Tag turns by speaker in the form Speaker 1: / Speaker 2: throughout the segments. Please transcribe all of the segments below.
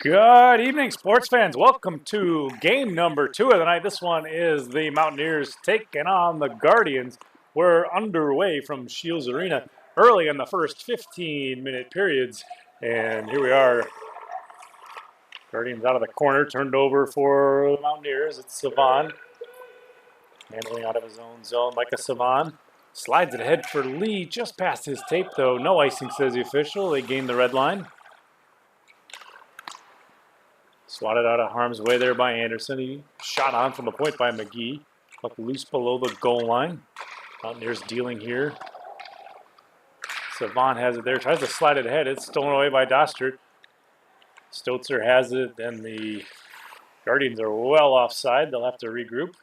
Speaker 1: Good evening, sports fans. Welcome to game number 2 of the night. This one is the Mountaineers taking on the Guardians. We're underway from Shields Arena early in the first 15-minute periods. And here we are. Guardians out of the corner, turned over for the Mountaineers. It's Savan. Handling out of his own zone. Micah Savan slides it ahead for Lee. Just past his tape, though. No icing, says the official. They gain the red line. Swatted out of harm's way there by Anderson. He shot on from the point by McGee. Puck loose below the goal line. Mountaineers dealing here. Savant has it there. Tries to slide it ahead. It's stolen away by Dostert. Stotzer has it. And the Guardians are well offside. They'll have to regroup.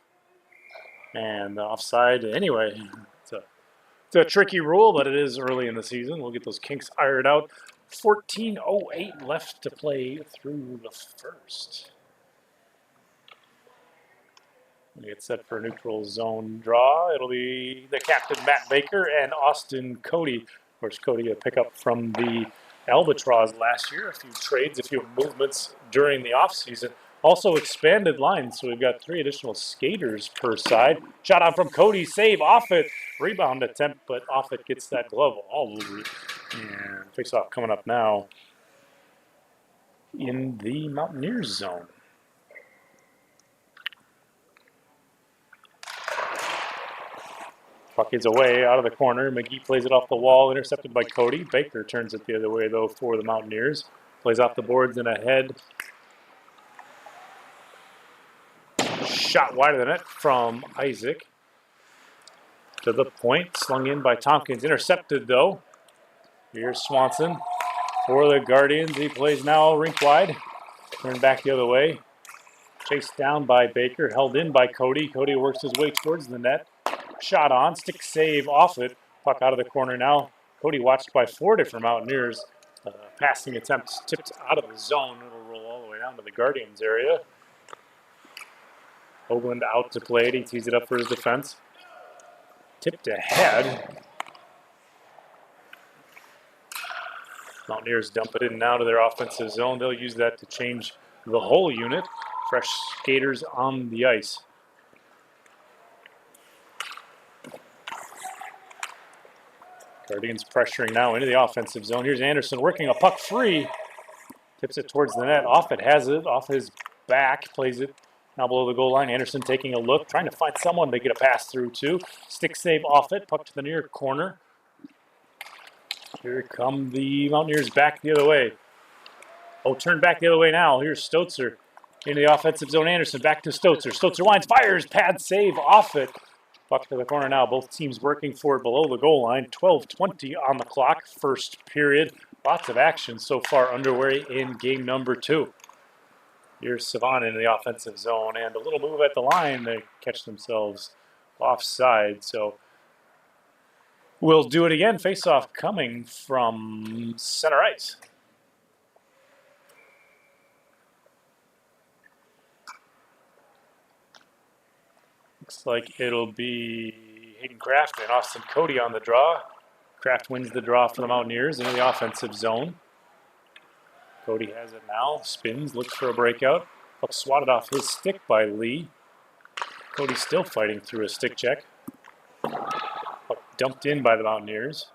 Speaker 1: And offside anyway. It's a tricky rule, but it is early in the season. We'll get those kinks ironed out. 14:08 left to play through the first. We get set for a neutral zone draw. It'll be the captain, Matt Baker, and Austin Cody. Of course, Cody a pickup from the Albatross last year. A few trades, a few movements during the offseason. Also expanded lines, so we've got 3 additional skaters per side. Shot out from Cody, save Offit. Rebound attempt, but Offit gets that glove all over it. And face-off coming up now in the Mountaineers zone. Puck is away out of the corner. McGee plays it off the wall, intercepted by Cody. Baker turns it the other way, though, for the Mountaineers. Plays off the boards and ahead. Shot wide of the net from Isaac. To the point, slung in by Tompkins. Intercepted, though. Here's Swanson for the Guardians. He plays now rink wide. Turned back the other way. Chased down by Baker. Held in by Cody. Cody works his way towards the net. Shot on. Stick save off it. Puck out of the corner now. Cody watched by 4 different Mountaineers. Passing attempts tipped out of the zone. It'll roll all the way down to the Guardians area. Hoagland out to play it. He tees it up for his defense. Tipped ahead. Mountaineers dump it in now to their offensive zone. They'll use that to change the whole unit. Fresh skaters on the ice. Guardians pressuring now into the offensive zone. Here's Anderson working a puck free. Tips it towards the net. Offit has it off his back. Plays it now below the goal line. Anderson taking a look, trying to find someone to get a pass through to. Stick save off it. Puck to the near corner. Here come the Mountaineers back the other way. Oh, turn back the other way now. Here's Stotzer into the offensive zone. Anderson back to Stotzer. Stotzer winds, fires, pad save off it. Puck to the corner now. Both teams working for it below the goal line. 12:20 on the clock. First period. Lots of action so far underway in game number 2. Here's Savan in the offensive zone, and a little move at the line. They catch themselves offside. So we'll do it again. Face-off coming from center ice. Looks like it'll be Hayden Kraft and Austin Cody on the draw. Kraft wins the draw for the Mountaineers into the offensive zone. Cody has it now, spins, looks for a breakout. Puck swatted off his stick by Lee. Cody still fighting through a stick check. Puck dumped in by the Mountaineers.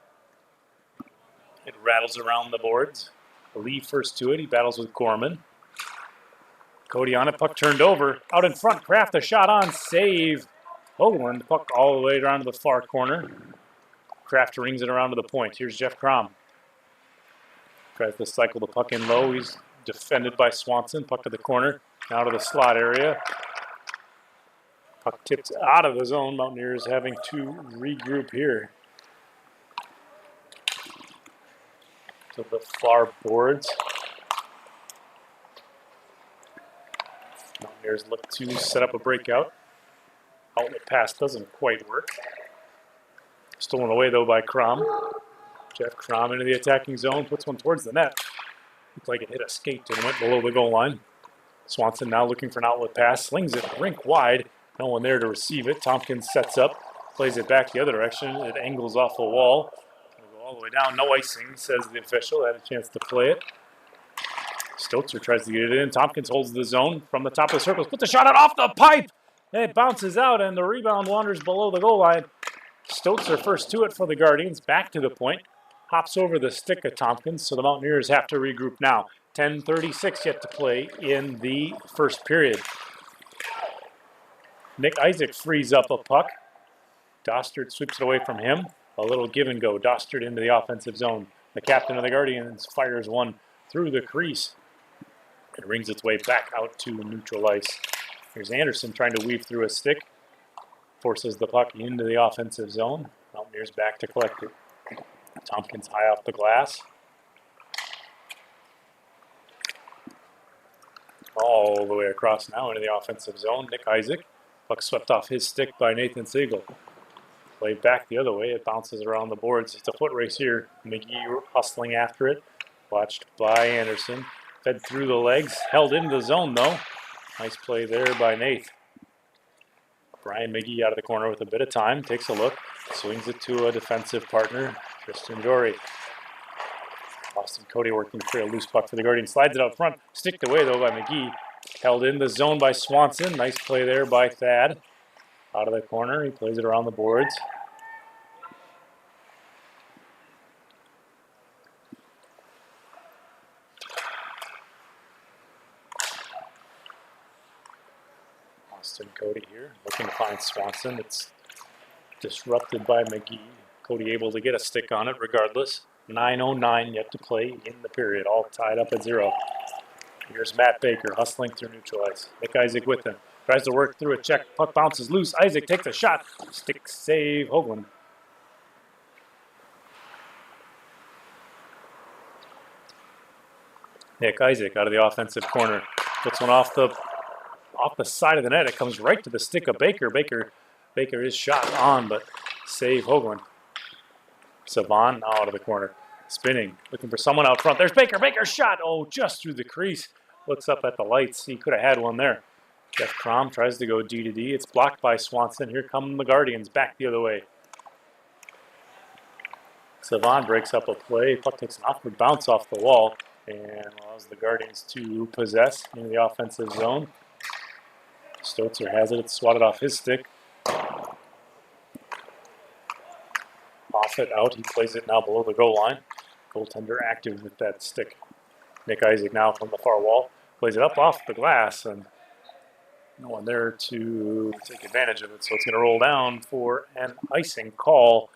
Speaker 1: It rattles around the boards. Lee first to it, he battles with Gorman. Cody on it, puck turned over. Out in front, Kraft a shot on, save. Hoagland, puck all the way around to the far corner. Kraft rings it around to the point. Here's Jeff Crom. Tries to cycle the puck in low. He's defended by Swanson. Puck to the corner. Now to the slot area. Puck tipped out of the zone. Mountaineers having to regroup here. To the far boards. Mountaineers look to set up a breakout. Outlet pass doesn't quite work. Stolen away, though, by Crom. Jeff Crom into the attacking zone, puts one towards the net. Looked like it hit a skate and went below the goal line. Swanson now looking for an outlet pass, slings it rink wide. No one there to receive it. Tompkins sets up, plays it back the other direction. It angles off the wall. It'll go all the way down. No icing, says the official. Had a chance to play it. Stotzer tries to get it in. Tompkins holds the zone from the top of the circles. Put the shot out off the pipe. It bounces out, and the rebound wanders below the goal line. Stotzer first to it for the Guardians. Back to the point. Hops over the stick of Tompkins, so the Mountaineers have to regroup now. 10:36 yet to play in the first period. Nick Isaac frees up a puck. Dostert sweeps it away from him. A little give and go. Dostert into the offensive zone. The captain of the Guardians fires one through the crease. It rings its way back out to neutral ice. Here's Anderson trying to weave through a stick. Forces the puck into the offensive zone. Mountaineers back to collect it. Tompkins high off the glass. All the way across now into the offensive zone. Nick Isaac. Puck swept off his stick by Nathan Siegel. Played back the other way. It bounces around the boards. It's a foot race here. McGee hustling after it. Watched by Anderson. Fed through the legs. Held into the zone, though. Nice play there by Nath. Brian McGee out of the corner with a bit of time. Takes a look. Swings it to a defensive partner, Tristan Jory. Austin Cody working for a loose puck for the Guardians. Slides it out front. Sticked away, though, by McGee. Held in the zone by Swanson. Nice play there by Thad. Out of the corner. He plays it around the boards. Austin Cody here. Looking to find Swanson. It's disrupted by McGee. Cody able to get a stick on it regardless. 9:09 yet to play in the period. All tied up at 0. Here's Matt Baker hustling through neutral ice. Nick Isaac with him. Tries to work through a check. Puck bounces loose. Isaac takes a shot. Stick save. Hoagland. Nick Isaac out of the offensive corner. Puts one off the side of the net. It comes right to the stick of Baker. Baker is shot on, but save Hoagland. Savon out of the corner. Spinning. Looking for someone out front. There's Baker. Baker's shot. Oh, just through the crease. Looks up at the lights. He could have had one there. Jeff Crom tries to go D to D. It's blocked by Swanson. Here come the Guardians back the other way. Savon breaks up a play. Puck takes an awkward bounce off the wall and allows the Guardians to possess in the offensive zone. Stotzer has it. It's swatted off his stick. Off it out. He plays it now below the goal line. Goaltender active with that stick. Nick Isaac now from the far wall. Plays it up off the glass, and no one there to take advantage of it. So it's going to roll down for an icing call.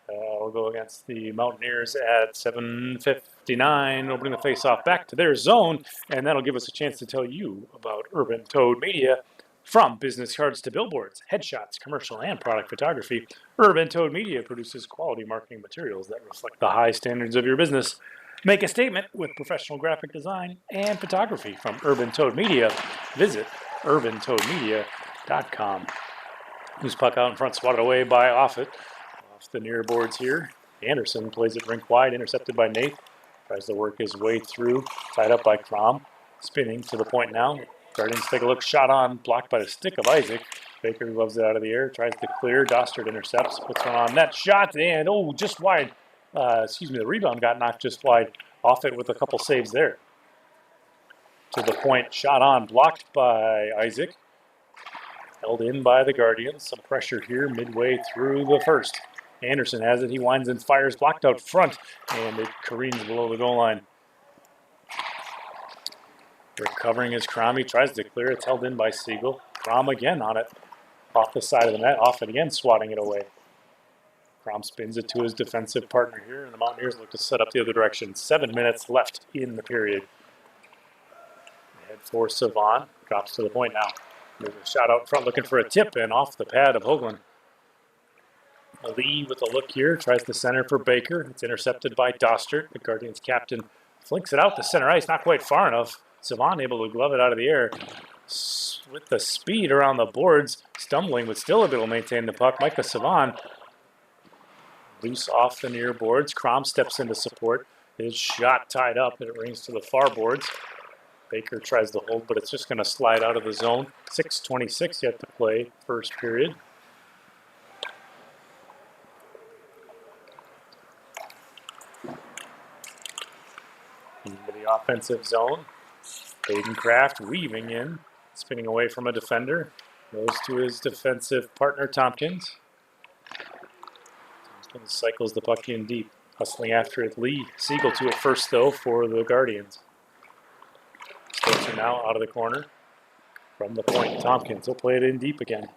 Speaker 1: We'll go against the Mountaineers at 7:59, opening the face-off back to their zone, and that'll give us a chance to tell you about Urban Toad Media. From business cards to billboards, headshots, commercial, and product photography, Urban Toad Media produces quality marketing materials that reflect the high standards of your business. Make a statement with professional graphic design and photography from Urban Toad Media. Visit urbantoadmedia.com. Loose puck out in front, swatted away by Offit. Off the near boards here. Anderson plays it rink wide, intercepted by Nate. Tries to work his way through, tied up by Crom. Spinning to the point now. Guardians take a look, shot on, blocked by the stick of Isaac. Baker loves it out of the air, tries to clear. Dostert intercepts, puts one on net, shot, and just wide. The rebound got knocked just wide. Off it with a couple saves there. To the point, shot on, blocked by Isaac. Held in by the Guardians. Some pressure here midway through the first. Anderson has it, he winds and fires, blocked out front, and it careens below the goal line. Recovering is Crom. He tries to clear. It's held in by Siegel. Crom again on it. Off the side of the net. Off it again, swatting it away. Crom spins it to his defensive partner here, and the Mountaineers look to set up the other direction. 7 minutes left in the period. Head for Savon. Drops to the point now. There's a shot out front looking for a tip, and off the pad of Hoagland. Lee with a look here. Tries to center for Baker. It's intercepted by Dostert. The Guardians captain flinks it out to center ice. Not quite far enough. Savon able to glove it out of the air with the speed around the boards, stumbling, but still able to maintain the puck. Micah Savon loose off the near boards. Crom steps into support. His shot tied up, and it rings to the far boards. Baker tries to hold, but it's just going to slide out of the zone. 6:26 yet to play, first period. Into the offensive zone. Hayden Kraft weaving in, spinning away from a defender. Goes to his defensive partner, Tompkins. Tompkins cycles the puck in deep. Hustling after it, Lee Siegel to it first, though, for the Guardians. Stoker now out of the corner. From the point, Tompkins will play it in deep again.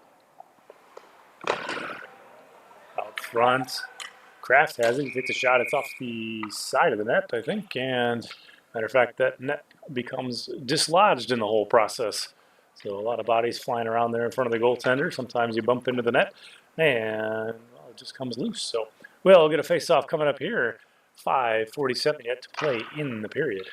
Speaker 1: Out front, Kraft has it. He takes a shot. It's off the side of the net, I think. And matter of fact, that net becomes dislodged in the whole process. So a lot of bodies flying around there in front of the goaltender. Sometimes you bump into the net, and it just comes loose. So we'll get a face-off coming up here. 5:47 yet to play in the period.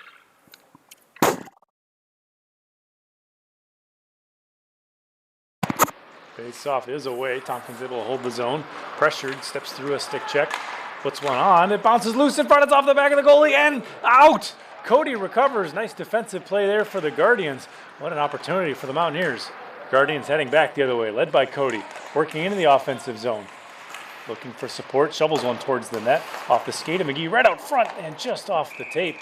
Speaker 1: Face-off is away. Tompkins able to hold the zone. Pressured, steps through a stick check. Puts one on. It bounces loose in front. It's off the back of the goalie and out. Cody recovers. Nice defensive play there for the Guardians. What an opportunity for the Mountaineers. Guardians heading back the other way, led by Cody, working into the offensive zone. Looking for support, shovels one towards the net, off the skate of McGee, right out front, and just off the tape.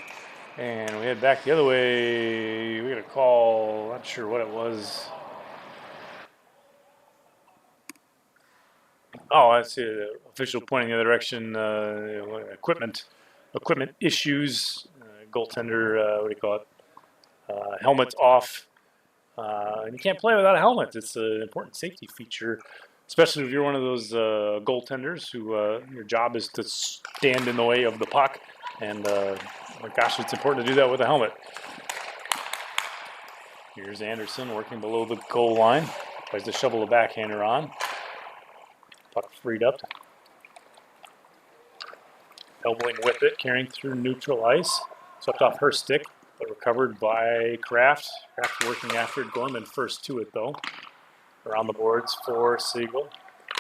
Speaker 1: And we head back the other way. We got a call, not sure what it was. Oh, I see the official pointing the other direction. Equipment issues. Goaltender, what do you call it? Helmet off. And you can't play without a helmet. It's an important safety feature, especially if you're one of those goaltenders who your job is to stand in the way of the puck. And gosh, it's important to do that with a helmet. Here's Anderson working below the goal line. Tries to shovel the backhander on. Puck freed up. Elbowing with it, carrying through neutral ice. Swept off her stick, but recovered by Kraft. Kraft working after it. Gorman first to it, though. Around the boards for Siegel.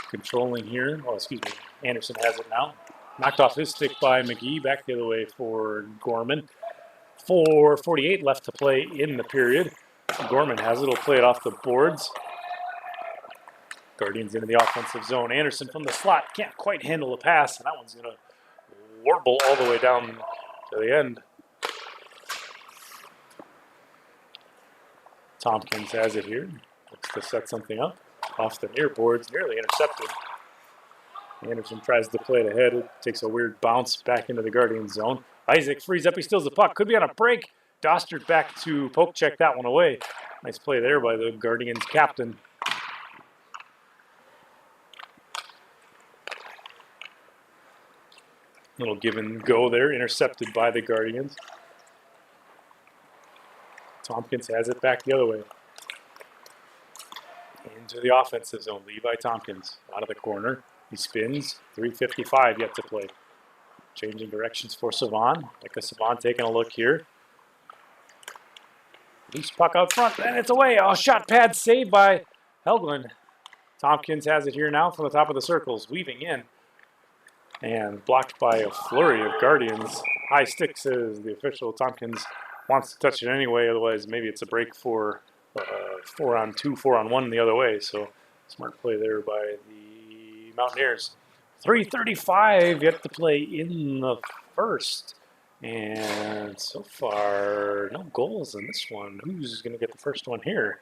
Speaker 1: Controlling here. Oh, excuse me. Anderson has it now. Knocked off his stick by McGee. Back the other way for Gorman. 4:48 left to play in the period. Gorman has it. He'll play it off the boards. Guardians into the offensive zone. Anderson from the slot can't quite handle the pass, and that one's going to warble all the way down to the end. Tompkins has it here. Looks to set something up. Off the near boards, nearly intercepted. Anderson tries to play it ahead. It takes a weird bounce back into the Guardian zone. Isaac frees up. He steals the puck. Could be on a break. Dostert back to poke check that one away. Nice play there by the Guardians captain. Little give and go there. Intercepted by the Guardians. Tompkins has it back the other way. Into the offensive zone. Levi Tompkins out of the corner. He spins. 3:55 yet to play. Changing directions for Savon. Micah Savon taking a look here. Loose puck out front, and it's away. Oh, shot pad saved by Helglund. Tompkins has it here now from the top of the circles. Weaving in. And blocked by a flurry of Guardians. High stick, says the official. Tompkins wants to touch it anyway, otherwise maybe it's a break for 4-on-2, 4-on-1 the other way. So smart play there by the Mountaineers. 3:35 yet to play in the first. And so far, no goals in this one. Who's going to get the first one here?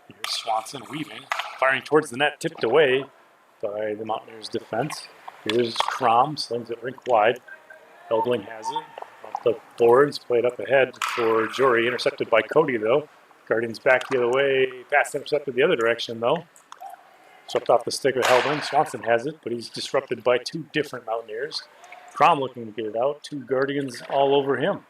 Speaker 1: Here's Swanson weaving, firing towards the net, tipped away by the Mountaineers defense. Here's Crom, slings it rink wide. Eldling has it. Off the boards, played up ahead for Jory. Intercepted by Cody, though. Guardians back the other way. Pass intercepted the other direction, though. Swept off the stick of Eldling. Swanson has it, but he's disrupted by two different Mountaineers. Crom looking to get it out. Two Guardians all over him.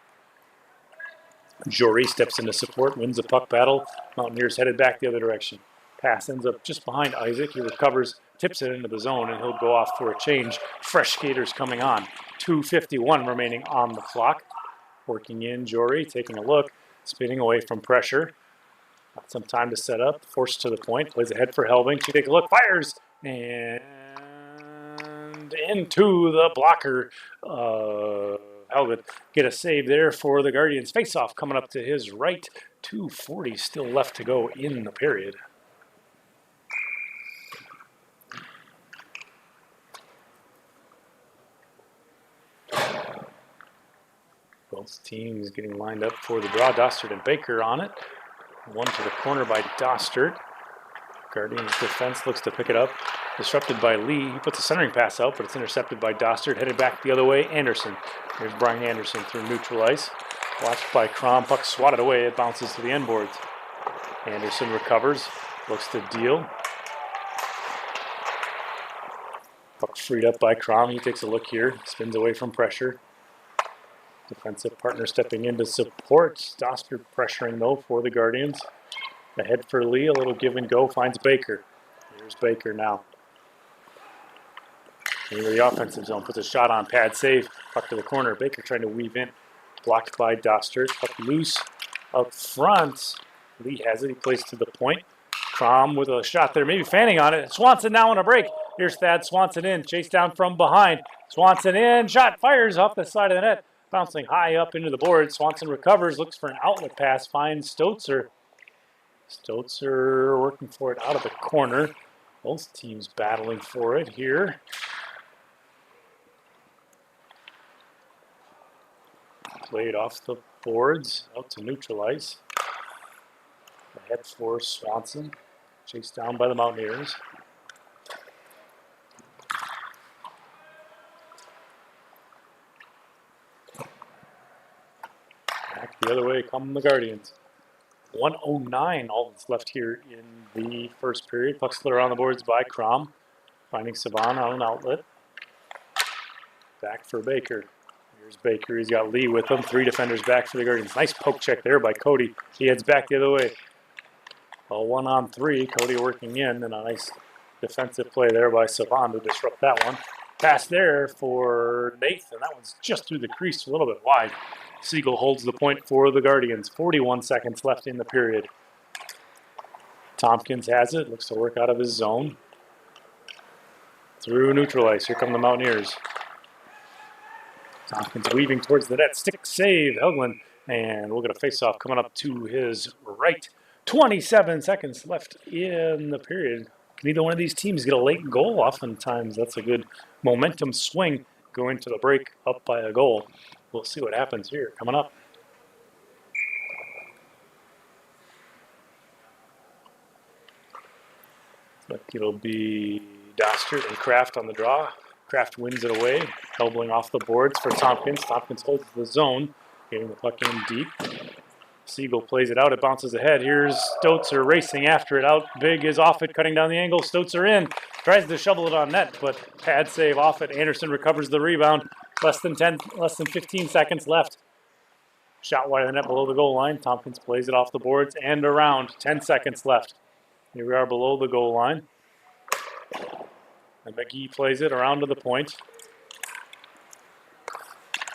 Speaker 1: Jory steps into support, wins the puck battle. Mountaineers headed back the other direction. Pass ends up just behind Isaac. He recovers, tips it into the zone, and he'll go off for a change. Fresh skaters coming on. 2:51 remaining on the clock. Working in, Jory taking a look, spinning away from pressure. Got some time to set up, forced to the point, plays ahead for Helbing. She takes a look, fires, and into the blocker. Helbing get a save there for the Guardians. Face-off coming up to his right. 2:40 still left to go in the period. Both teams getting lined up for the draw. Dostert and Baker on it. One to the corner by Dostert. Guardians defense looks to pick it up. Disrupted by Lee. He puts a centering pass out, but it's intercepted by Dostert. Headed back the other way, Anderson. Here's Brian Anderson through neutral ice. Watched by Crom. Puck swatted away. It bounces to the end boards. Anderson recovers. Looks to deal. Puck freed up by Crom. He takes a look here. Spins away from pressure. Defensive partner stepping in to support. Dostert pressuring, though, for the Guardians. Ahead for Lee. A little give and go. Finds Baker. Here's Baker now. Into the offensive zone. Puts a shot on. Pad save. Puck to the corner. Baker trying to weave in. Blocked by Dostert. Puck loose up front. Lee has it. He plays to the point. Crom with a shot there. Maybe fanning on it. Swanson now on a break. Here's Thad Swanson in. Chased down from behind. Swanson in. Shot fires off the side of the net. Bouncing high up into the board. Swanson recovers. Looks for an outlet pass. Finds Stotzer. Stotzer working for it out of the corner. Both teams battling for it here. Played off the boards, out to neutral ice. Ahead for Swanson. Chased down by the Mountaineers. Back the other way come the Guardians. 1:09 all that's left here in the first period. Puck slid around the boards by Crom. Finding Savan on an outlet. Back for Baker. Here's Baker. He's got Lee with him. 3 defenders back for the Guardians. Nice poke check there by Cody. He heads back the other way. A 1-on-3. Cody working in, and a nice defensive play there by Savan to disrupt that one. Pass there for Nathan. That one's just through the crease, a little bit wide. Siegel holds the point for the Guardians. 41 seconds left in the period. Tompkins has it. Looks to work out of his zone. Through neutral ice. Here come the Mountaineers. Tompkins weaving towards the net. Stick save, Helgland. And we'll get a face-off coming up to his right. 27 seconds left in the period. Can either one of these teams get a late goal? Oftentimes, that's a good momentum swing going to the break up by a goal. We'll see what happens here coming up. But it'll be Dostert and Kraft on the draw. Kraft wins it away, elbowing off the boards for Tompkins. Tompkins holds the zone, getting the puck in deep. Siegel plays it out. It bounces ahead. Here's Stotzer racing after it. Out big is Offit cutting down the angle. Stotzer in. Tries to shovel it on net, but pad save Offit. Anderson recovers the rebound. Less than 15 seconds left. Shot wide of the net below the goal line. Tompkins plays it off the boards and around. 10 seconds left. Here we are below the goal line. And McGee plays it around to the point.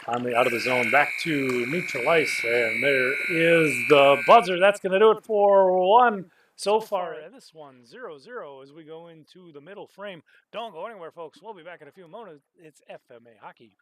Speaker 1: Finally out of the zone, back to neutral ice, and there is the buzzer. That's going to do it for one so far. And this one, 0-0 as we go into the middle frame. Don't go anywhere, folks. We'll be back in a few moments. It's FMA Hockey.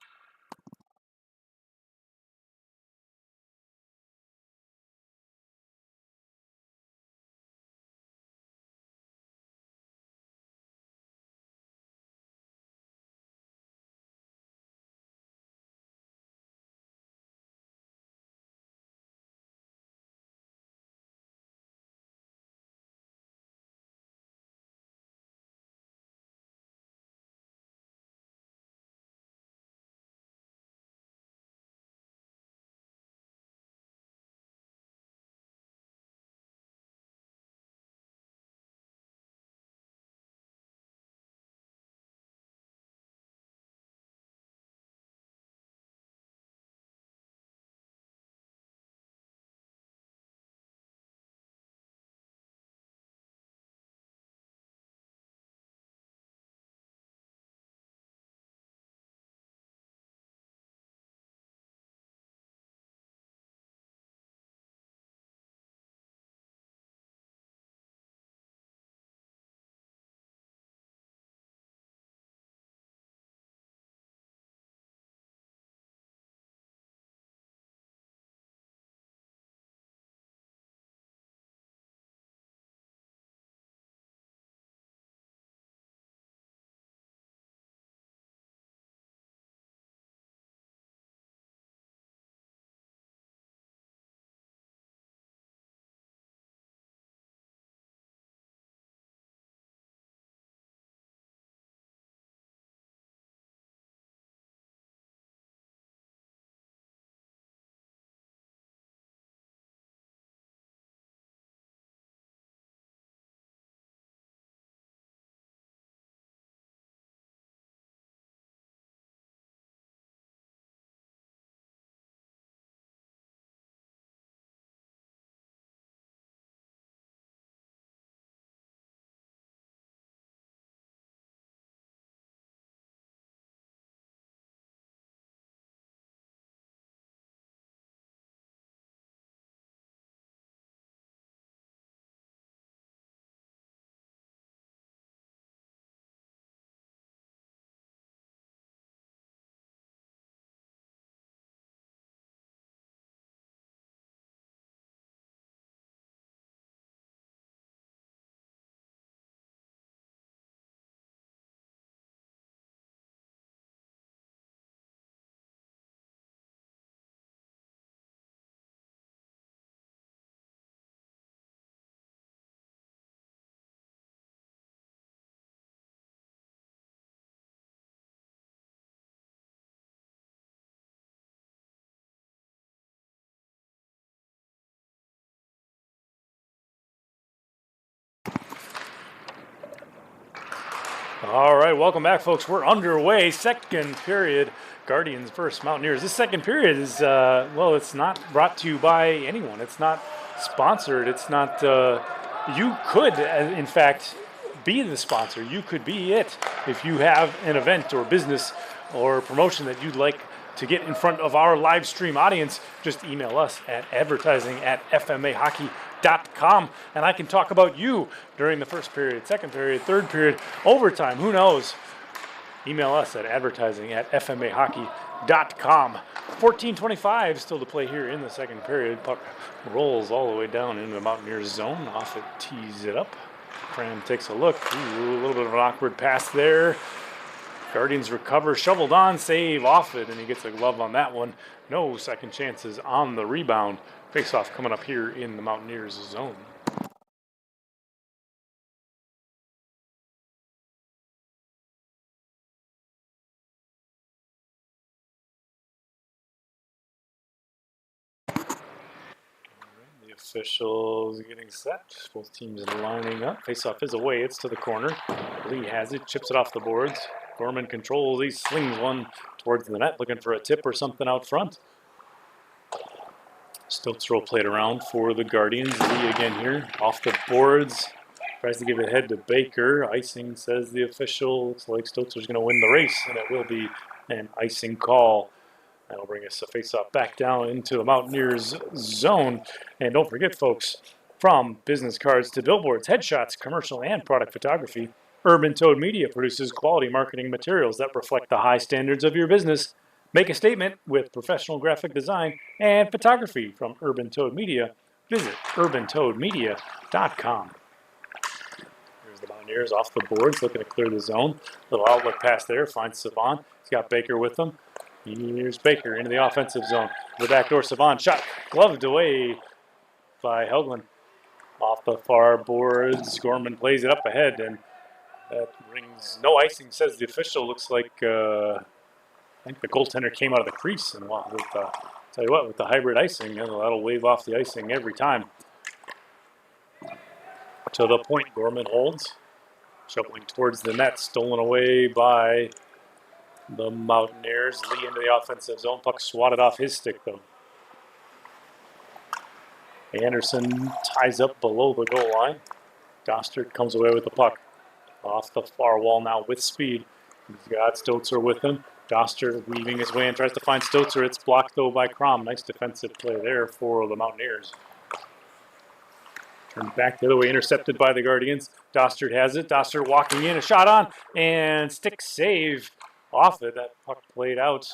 Speaker 1: All right, welcome back, folks. We're underway. Second period, Guardians versus Mountaineers. This second period is, well, it's not brought to you by anyone. It's not sponsored. It's not, you could, in fact, be the sponsor. You could be it if you have an event or business or promotion that you'd like to get in front of our live stream audience. Just email us at advertising@fmahockey.com, and I can talk about you during the first period, second period, third period, overtime, who knows. Email us at advertising@fmahockey.com. 14:25 still to play here in the second period. Puck rolls all the way down into the Mountaineers zone. Off it, tees it up. Fran takes a look. Ooh, a little bit of an awkward pass there. Guardians recover, shoveled on, save off it, and he gets a glove on that one. No second chances on the rebound. Face-off coming up here in the Mountaineers zone. The officials getting set. Both teams lining up. Face-off is away. It's to the corner. Lee has it, chips it off the boards. Gorman controls. He slings one towards the net, looking for a tip or something out front. Stokes will play it around for the Guardians. Lee again here, off the boards. Tries to give it ahead to Baker. Icing, says the official. Looks like Stokes is going to win the race, and it will be an icing call. That'll bring us a face-off back down into the Mountaineers zone. And don't forget, folks, from business cards to billboards, headshots, commercial, and product photography, Urban Toad Media produces quality marketing materials that reflect the high standards of your business. Make a statement with professional graphic design and photography from Urban Toad Media. Visit urbantoadmedia.com. Here's the Mountaineers off the boards, looking to clear the zone. Little outlet pass there, finds Savon. He's got Baker with him. Here's Baker into the offensive zone. The backdoor Savon shot, gloved away by Helglund. Off the far boards, Gorman plays it up ahead, and that rings no icing, says the official. Looks like I think the goaltender came out of the crease, and wow, tell you what, with the hybrid icing, that'll wave off the icing every time. To the point, Gorman holds, shoveling towards the net, stolen away by the Mountaineers. Lee into the offensive zone. Puck swatted off his stick, though. Anderson ties up below the goal line. Dostert comes away with the puck. Off the far wall now with speed. He's got Stotzer with him. Dostert weaving his way and tries to find Stotzer. It's blocked, though, by Crom. Nice defensive play there for the Mountaineers. Turned back the other way, intercepted by the Guardians. Dostert has it. Dostert walking in, a shot on, and stick save off it. That puck played out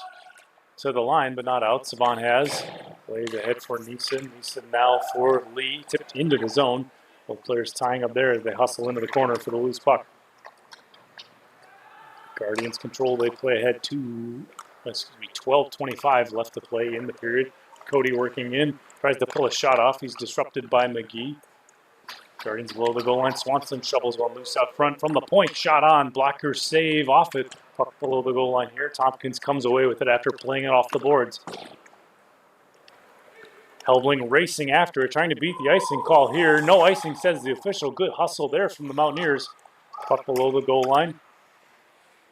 Speaker 1: to the line, but not out. Savon has. Plays ahead for Neeson. Neeson now for Lee. Tipped into the zone. Both players tying up there as they hustle into the corner for the loose puck. Guardians control. They play ahead to 12:25 left to play in the period. Cody working in. Tries to pull a shot off. He's disrupted by McGee. Guardians below the goal line. Swanson shovels one loose out front from the point. Shot on. Blocker save off it. Puck below the goal line here. Tompkins comes away with it after playing it off the boards. Helbling racing after it, trying to beat the icing call here. No icing, says the official. Good hustle there from the Mountaineers. Puck below the goal line.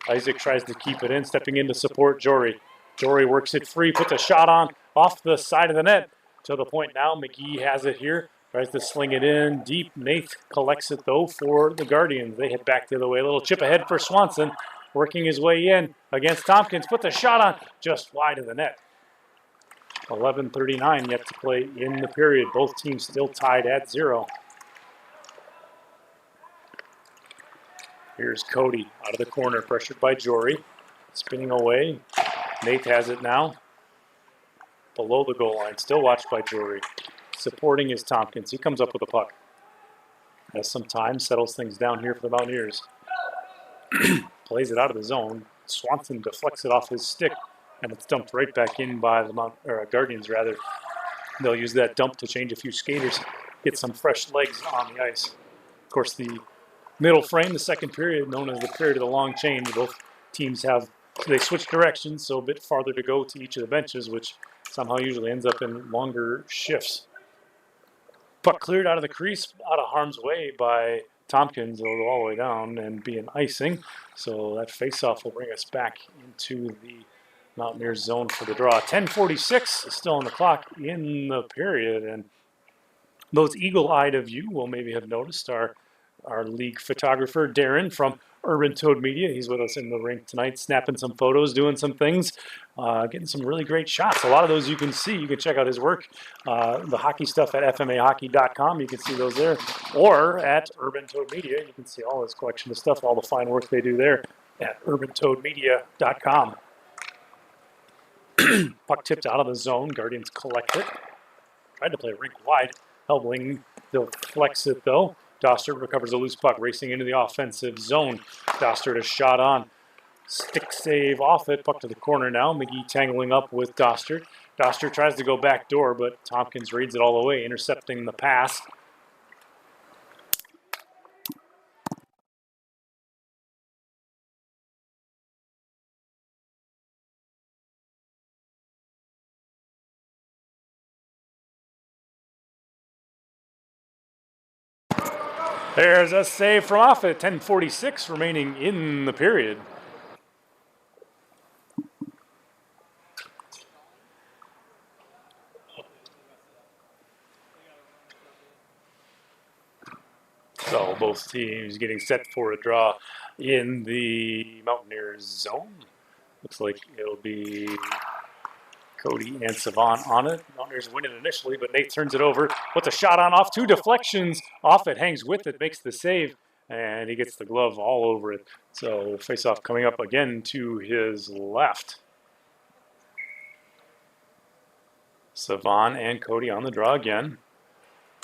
Speaker 1: Isaac tries to keep it in, stepping in to support Jory. Jory works it free, puts a shot on off the side of the net. To the point now, McGee has it here. Tries to sling it in deep. Nath collects it, though, for the Guardians. They head back the other way. A little chip ahead for Swanson. Working his way in against Tompkins. Puts a shot on just wide of the net. 11:39 yet to play in the period. Both teams still tied at 0. Here's Cody out of the corner, pressured by Jory. Spinning away. Nath has it now. Below the goal line, still watched by Jory. Supporting is Tompkins. He comes up with a puck. Has some time, settles things down here for the Mountaineers. Plays it out of the zone. Swanson deflects it off his stick, and it's dumped right back in by the Guardians, rather. They'll use that dump to change a few skaters, get some fresh legs on the ice. Of course, the middle frame, the second period, known as the period of the long change, both teams they switch directions, so a bit farther to go to each of the benches, which somehow usually ends up in longer shifts. Puck cleared out of the crease, out of harm's way by Tompkins will go all the way down and be an icing. So that face-off will bring us back into the Mountaineers zone for the draw. 10:46 still on the clock in the period, and those eagle-eyed of you will maybe have noticed our league photographer, Darren from Urban Toad Media. He's with us in the rink tonight, snapping some photos, doing some things, getting some really great shots. A lot of those you can see. You can check out his work, the hockey stuff at fmahockey.com. You can see those there. Or at Urban Toad Media, you can see all his collection of stuff, all the fine work they do there at urbantoadmedia.com. Puck tipped out of the zone. Guardians collect it. Tried to play rink wide. Helbling deflects it though. Dostert recovers a loose puck, racing into the offensive zone. Dostert a shot on. Stick save off it. Puck to the corner now. McGee tangling up with Dostert. Dostert tries to go back door, but Tompkins reads it all the way, intercepting the pass. There's a save from Offit. 10:46 remaining in the period. So both teams getting set for a draw in the Mountaineers zone. Looks like it'll be Cody and Savant on it. Mountaineers win it initially, but Nate turns it over. Puts a shot on off, 2 deflections. Off it, hangs with it, makes the save, and he gets the glove all over it. So face-off coming up again to his left. Savant and Cody on the draw again.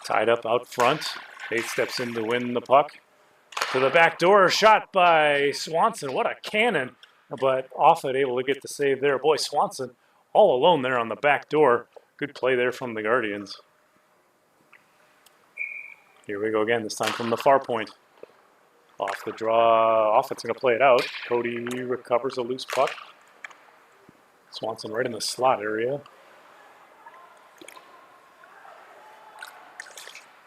Speaker 1: Tied up out front. Nate steps in to win the puck. To the back door, shot by Swanson. What a cannon. But Offit able to get the save there. Boy, Swanson all alone there on the back door. Good play there from the Guardians. Here we go again, this time from the far point. Off the draw, Offit's going to play it out. Cody recovers a loose puck. Swanson right in the slot area.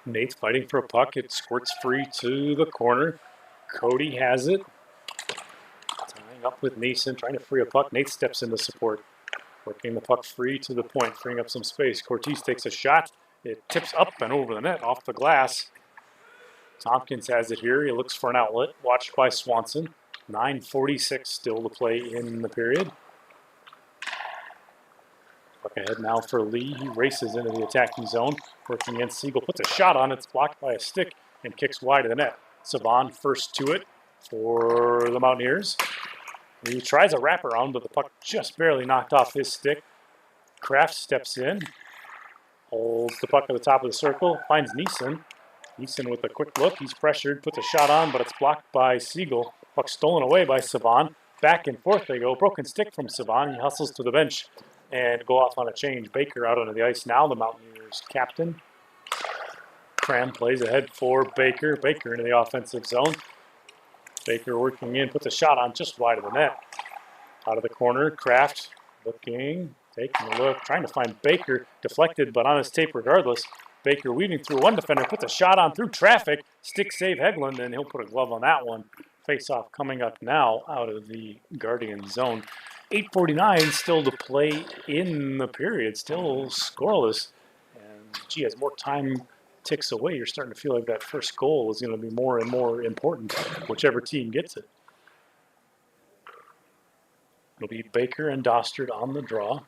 Speaker 1: Nate's fighting for a puck. It squirts free to the corner. Cody has it. Tying up with Neeson, trying to free a puck. Nate steps into support. Working the puck free to the point, freeing up some space. Cortez takes a shot. It tips up and over the net, off the glass. Tompkins has it here. He looks for an outlet. Watched by Swanson. 9:46 still to play in the period. Puck ahead now for Lee. He races into the attacking zone. Working against Siegel. Puts a shot on it. It's blocked by a stick and kicks wide of the net. Savant first to it for the Mountaineers. He tries a wraparound, but the puck just barely knocked off his stick. Kraft steps in. Holds the puck at the top of the circle. Finds Neeson. Neeson with a quick look. He's pressured. Puts a shot on, but it's blocked by Siegel. Puck stolen away by Savant. Back and forth they go. Broken stick from Savant. He hustles to the bench and go off on a change. Baker out onto the ice now, the Mountaineers captain. Cram plays ahead for Baker. Baker into the offensive zone. Baker working in, puts a shot on just wide of the net. Out of the corner, Kraft looking, taking a look, trying to find Baker. Deflected, but on his tape regardless. Baker weaving through one defender, puts a shot on through traffic. Stick save Hegland, and he'll put a glove on that one. Face-off coming up now out of the Guardian zone. 8:49 still to play in the period, still scoreless. And gee, as more time ticks away, you're starting to feel like that first goal is going to be more and more important, whichever team gets it. It'll be Baker and Dostert on the draw.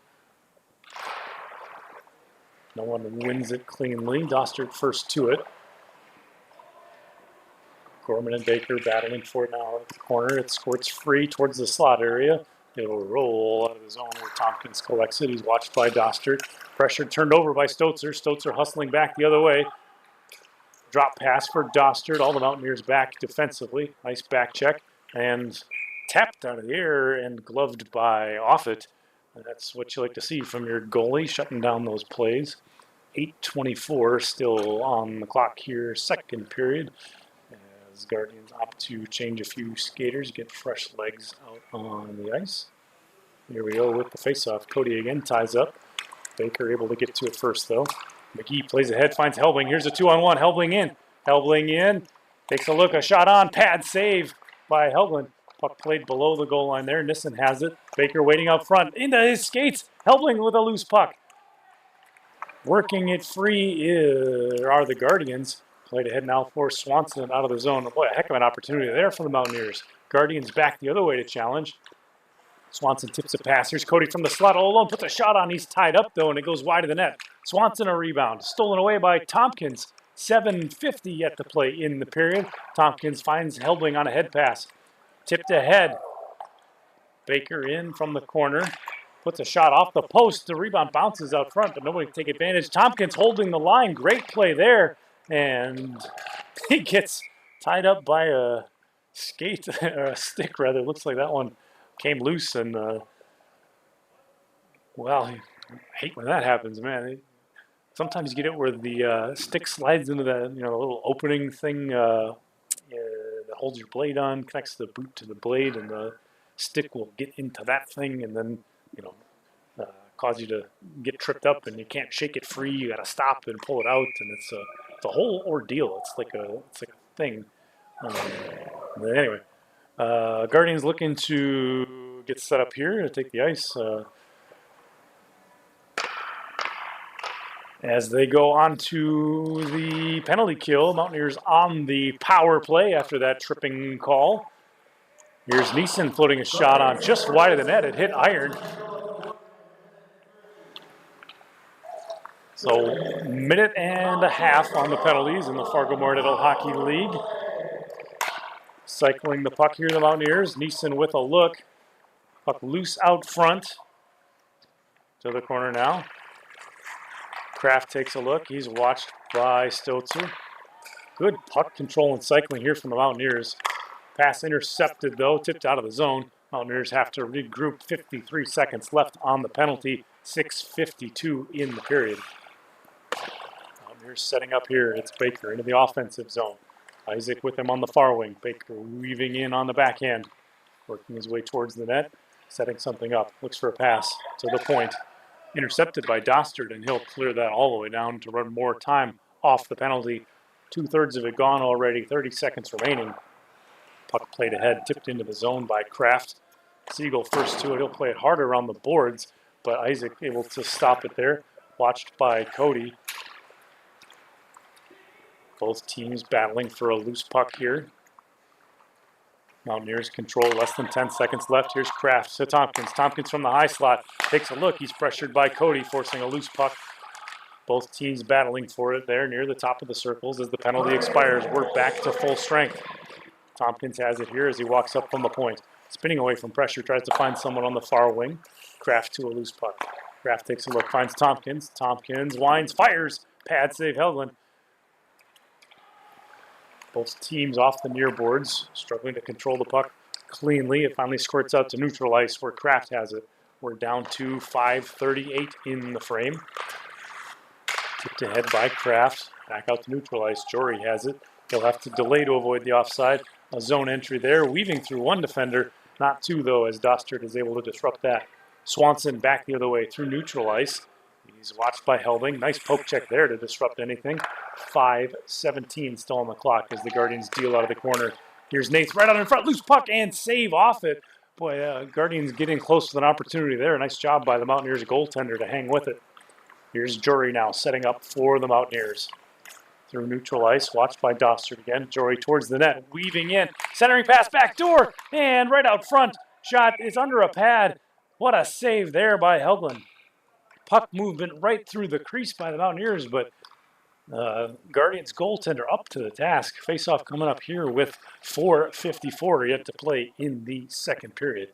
Speaker 1: No one wins it cleanly. Dostert first to it. Gorman and Baker battling for it now at the corner. It squirts free towards the slot area. It'll roll out of the zone where Tompkins collects it. He's watched by Dostert. Pressure turned over by Stotzer. Stotzer hustling back the other way. Drop pass for Dostert. All the Mountaineers back defensively. Nice back check. And tapped out of the air and gloved by Offit. And that's what you like to see from your goalie, shutting down those plays. 8:24 still on the clock here, second period. As Guardians opt to change a few skaters, get fresh legs out on the ice. Here we go with the faceoff. Cody again ties up. Baker able to get to it first though. McGee plays ahead, finds Helbling. Here's a 2-on-1. Helbling in. Helbling in. Takes a look, a shot on, pad save by Helbling. Puck played below the goal line there. Nissen has it. Baker waiting up front. Into his skates. Helbling with a loose puck. Working it free are the Guardians. Played ahead now for Swanson out of the zone. Boy, a heck of an opportunity there for the Mountaineers. Guardians back the other way to challenge. Swanson tips a pass. Here's Cody from the slot all alone. Puts a shot on. He's tied up, though, and it goes wide of the net. Swanson a rebound. Stolen away by Tompkins. 7:50 yet to play in the period. Tompkins finds Helbling on a head pass. Tipped ahead. Baker in from the corner. Puts a shot off the post. The rebound bounces out front, but nobody can take advantage. Tompkins holding the line. Great play there. And he gets tied up by a skate, or a stick rather. Looks like that one came loose. And, well, I hate when that happens, man. Sometimes you get it where the stick slides into the little opening thing that holds your blade on, connects the boot to the blade, and the stick will get into that thing, and then cause you to get tripped up, and you can't shake it free. You got to stop and pull it out, and it's a whole ordeal. It's like a thing. But anyway, Guardians looking to get set up here to take the ice. As they go on to the penalty kill, Mountaineers on the power play after that tripping call. Here's Nissen floating a shot on just wide of the net. It hit iron. So, minute and a half on the penalties in the Fargo-Moorhead Hockey League. Cycling the puck here, the Mountaineers. Nissen with a look. Puck loose out front. To the corner now. Kraft takes a look. He's watched by Stotzer. Good puck control and cycling here from the Mountaineers. Pass intercepted, though, tipped out of the zone. Mountaineers have to regroup. 53 seconds left on the penalty. 6:52 in the period. Mountaineers setting up here. It's Baker into the offensive zone. Isaac with him on the far wing. Baker weaving in on the backhand. Working his way towards the net. Setting something up. Looks for a pass to the point. Intercepted by Dostard, and he'll clear that all the way down to run more time off the penalty. 2/3 of it gone already, 30 seconds remaining. Puck played ahead, tipped into the zone by Kraft. Siegel first to it, he'll play it hard around the boards, but Isaac able to stop it there. Watched by Cody. Both teams battling for a loose puck here. Mountaineers control, less than 10 seconds left. Here's Kraft to Tompkins. Tompkins from the high slot takes a look. He's pressured by Cody, forcing a loose puck. Both teams battling for it there near the top of the circles. As the penalty expires, we're back to full strength. Tompkins has it here as he walks up from the point. Spinning away from pressure, tries to find someone on the far wing. Kraft to a loose puck. Kraft takes a look, finds Tompkins. Tompkins winds, fires. Pad save Helgland. Both teams off the near boards, struggling to control the puck cleanly. It finally squirts out to neutral ice where Kraft has it. We're down to 5:38 in the frame. Tipped ahead by Kraft. Back out to neutral ice. Jory has it. He'll have to delay to avoid the offside. A zone entry there, weaving through one defender. Not two, though, as Dostard is able to disrupt that. Swanson back the other way through neutral ice. He's watched by Helbling. Nice poke check there to disrupt anything. 5:17 still on the clock as the Guardians deal out of the corner. Here's Nath right out in front. Loose puck and save off it. Boy, Guardians getting close to an opportunity there. Nice job by the Mountaineers goaltender to hang with it. Here's Jory now setting up for the Mountaineers. Through neutral ice, watched by Dostard again. Jory towards the net, weaving in. Centering pass back door, and right out front. Shot is under a pad. What a save there by Helbling. Puck movement right through the crease by the Mountaineers, but Guardians goaltender up to the task. Face-off coming up here with 4:54 yet to play in the second period.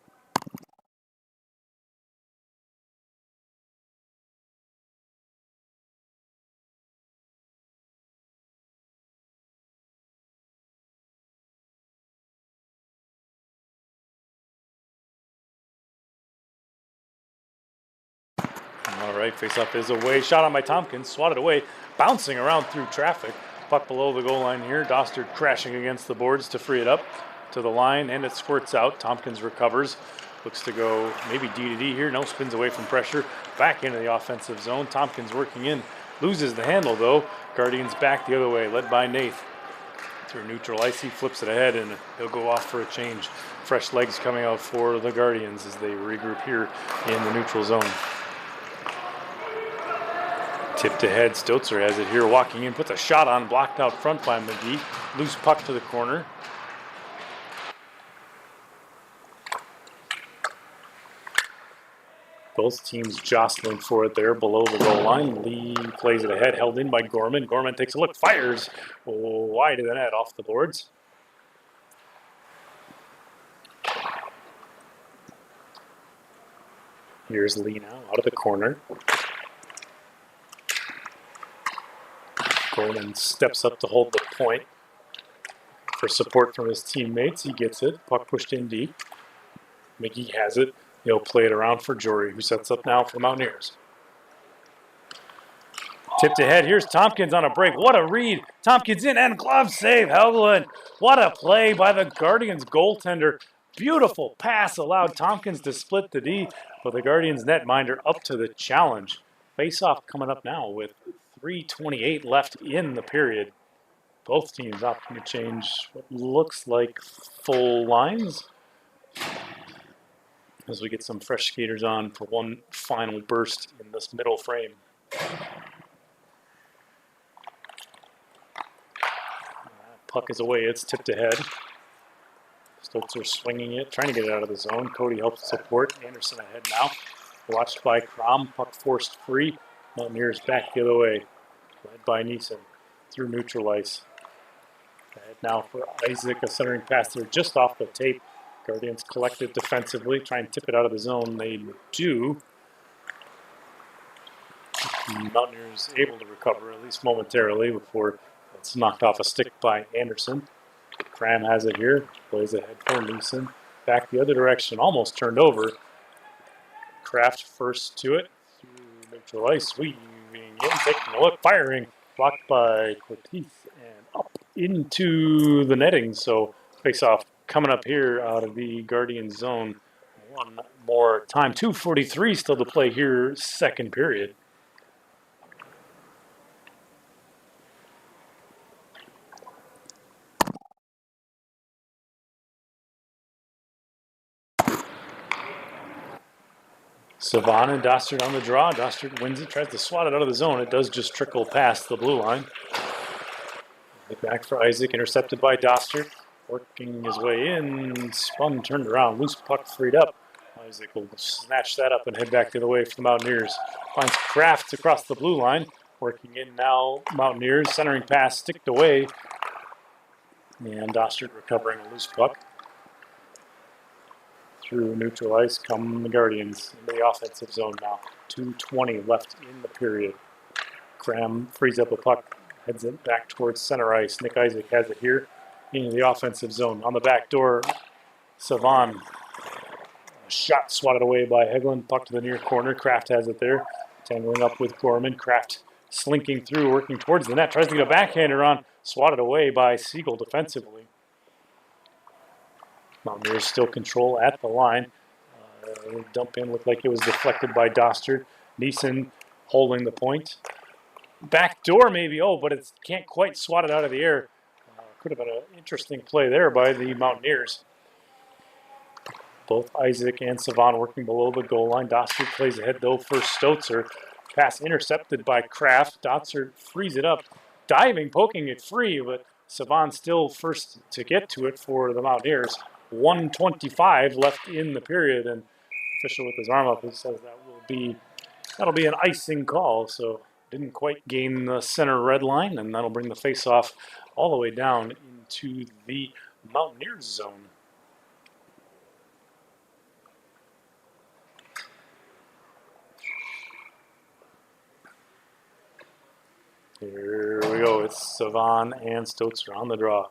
Speaker 1: All right, face-off is away. Shot on by Tompkins, swatted away, bouncing around through traffic. Puck below the goal line here. Dostard crashing against the boards to free it up to the line, and it squirts out. Tompkins recovers. Looks to go maybe D-to-D here. No, spins away from pressure. Back into the offensive zone. Tompkins working in. Loses the handle, though. Guardians back the other way, led by Nath. Through neutral ice, he flips it ahead, and he'll go off for a change. Fresh legs coming out for the Guardians as they regroup here in the neutral zone. Tipped ahead, Stotzer has it here, walking in, puts a shot on, blocked out front by McGee. Loose puck to the corner. Both teams jostling for it there below the goal line. Lee plays it ahead, held in by Gorman. Gorman takes a look, fires wide of the net, off the boards. Here's Lee now, out of the corner. Gorman steps up to hold the point. For support from his teammates, he gets it. Puck pushed in deep. McGee has it. He'll play it around for Jory, who sets up now for the Mountaineers. Tipped ahead. Here's Tompkins on a break. What a read. Tompkins in and glove save. Helgeland. What a play by the Guardians goaltender. Beautiful pass allowed Tompkins to split the D, but the Guardians netminder up to the challenge. Face-off coming up now with 3:28 left in the period. Both teams opting to change what looks like full lines as we get some fresh skaters on for one final burst in this middle frame. Puck is away. It's tipped ahead. Stotzer swinging it, trying to get it out of the zone. Cody helps support. Anderson ahead now. Watched by Crom. Puck forced free. Mountaineers back the other way. Led by Neeson through neutral ice. Ahead now for Isaac. A centering pass there just off the tape. Guardians collected defensively. Try and tip it out of the zone. They do. Mountaineers able to recover, at least momentarily, before it's knocked off a stick by Anderson. Cram has it here. Plays ahead for Neeson. Back the other direction. Almost turned over. Kraft first to it. Through neutral ice. Weaving in. Taking a look. Firing. Blocked by Cortez. And up into the netting. So face-off coming up here out of the Guardian zone. One more time. 2:43 still to play here. Second period. Savon and Dostert on the draw. Dostert wins it, tries to swat it out of the zone. It does just trickle past the blue line. Back for Isaac, intercepted by Dostert. Working his way in, spun, turned around. Loose puck freed up. Isaac will snatch that up and head back the other way for the Mountaineers. Finds Kraft across the blue line. Working in now, Mountaineers. Centering pass, sticked away. And Dostert recovering a loose puck. Through neutral ice come the Guardians in the offensive zone now. 2:20 left in the period. Cram frees up a puck, heads it back towards center ice. Nick Isaac has it here into the offensive zone. On the back door, Savon. Shot swatted away by Hegland. Puck to the near corner. Kraft has it there. Tangling up with Gorman. Kraft slinking through, working towards the net. Tries to get a backhander on. Swatted away by Siegel defensively. Mountaineers still control at the line. Dump in looked like it was deflected by Dostert. Neeson holding the point. Back door maybe, but it can't quite swat it out of the air. Could have been an interesting play there by the Mountaineers. Both Isaac and Savon working below the goal line. Dostert plays ahead though for Stotzer. Pass intercepted by Kraft. Dostert frees it up, diving, poking it free, but Savon still first to get to it for the Mountaineers. 1:25 left in the period, and official with his arm up, he says that'll be an icing call. So didn't quite gain the center red line, and that'll bring the face-off all the way down into the Mountaineers zone. Here we go. It's Savon and Stotzer on the draw.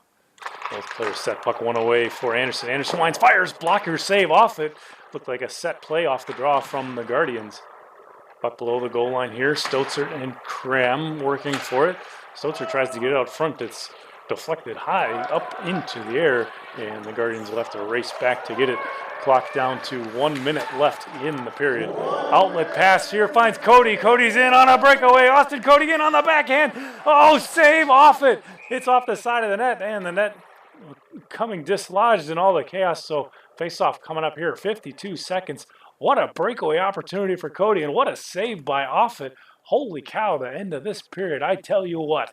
Speaker 1: Both players set. Puck one away for Anderson. Anderson lines, fires, blocker save off it. Looked like a set play off the draw from the Guardians. Puck below the goal line here. Stotzer and Cram working for it. Stotzer tries to get it out front. It's deflected high up into the air, and the Guardians will have to race back to get it. Clock down to 1 minute left in the period. Outlet pass here finds Cody. Cody's in on a breakaway. Austin Cody in on the backhand. Oh, save off it. It's off the side of the net, and the net coming dislodged in all the chaos. So face-off coming up here, 52 seconds. What a breakaway opportunity for Cody, and what a save by Offit. Holy cow, the end of this period, I tell you what.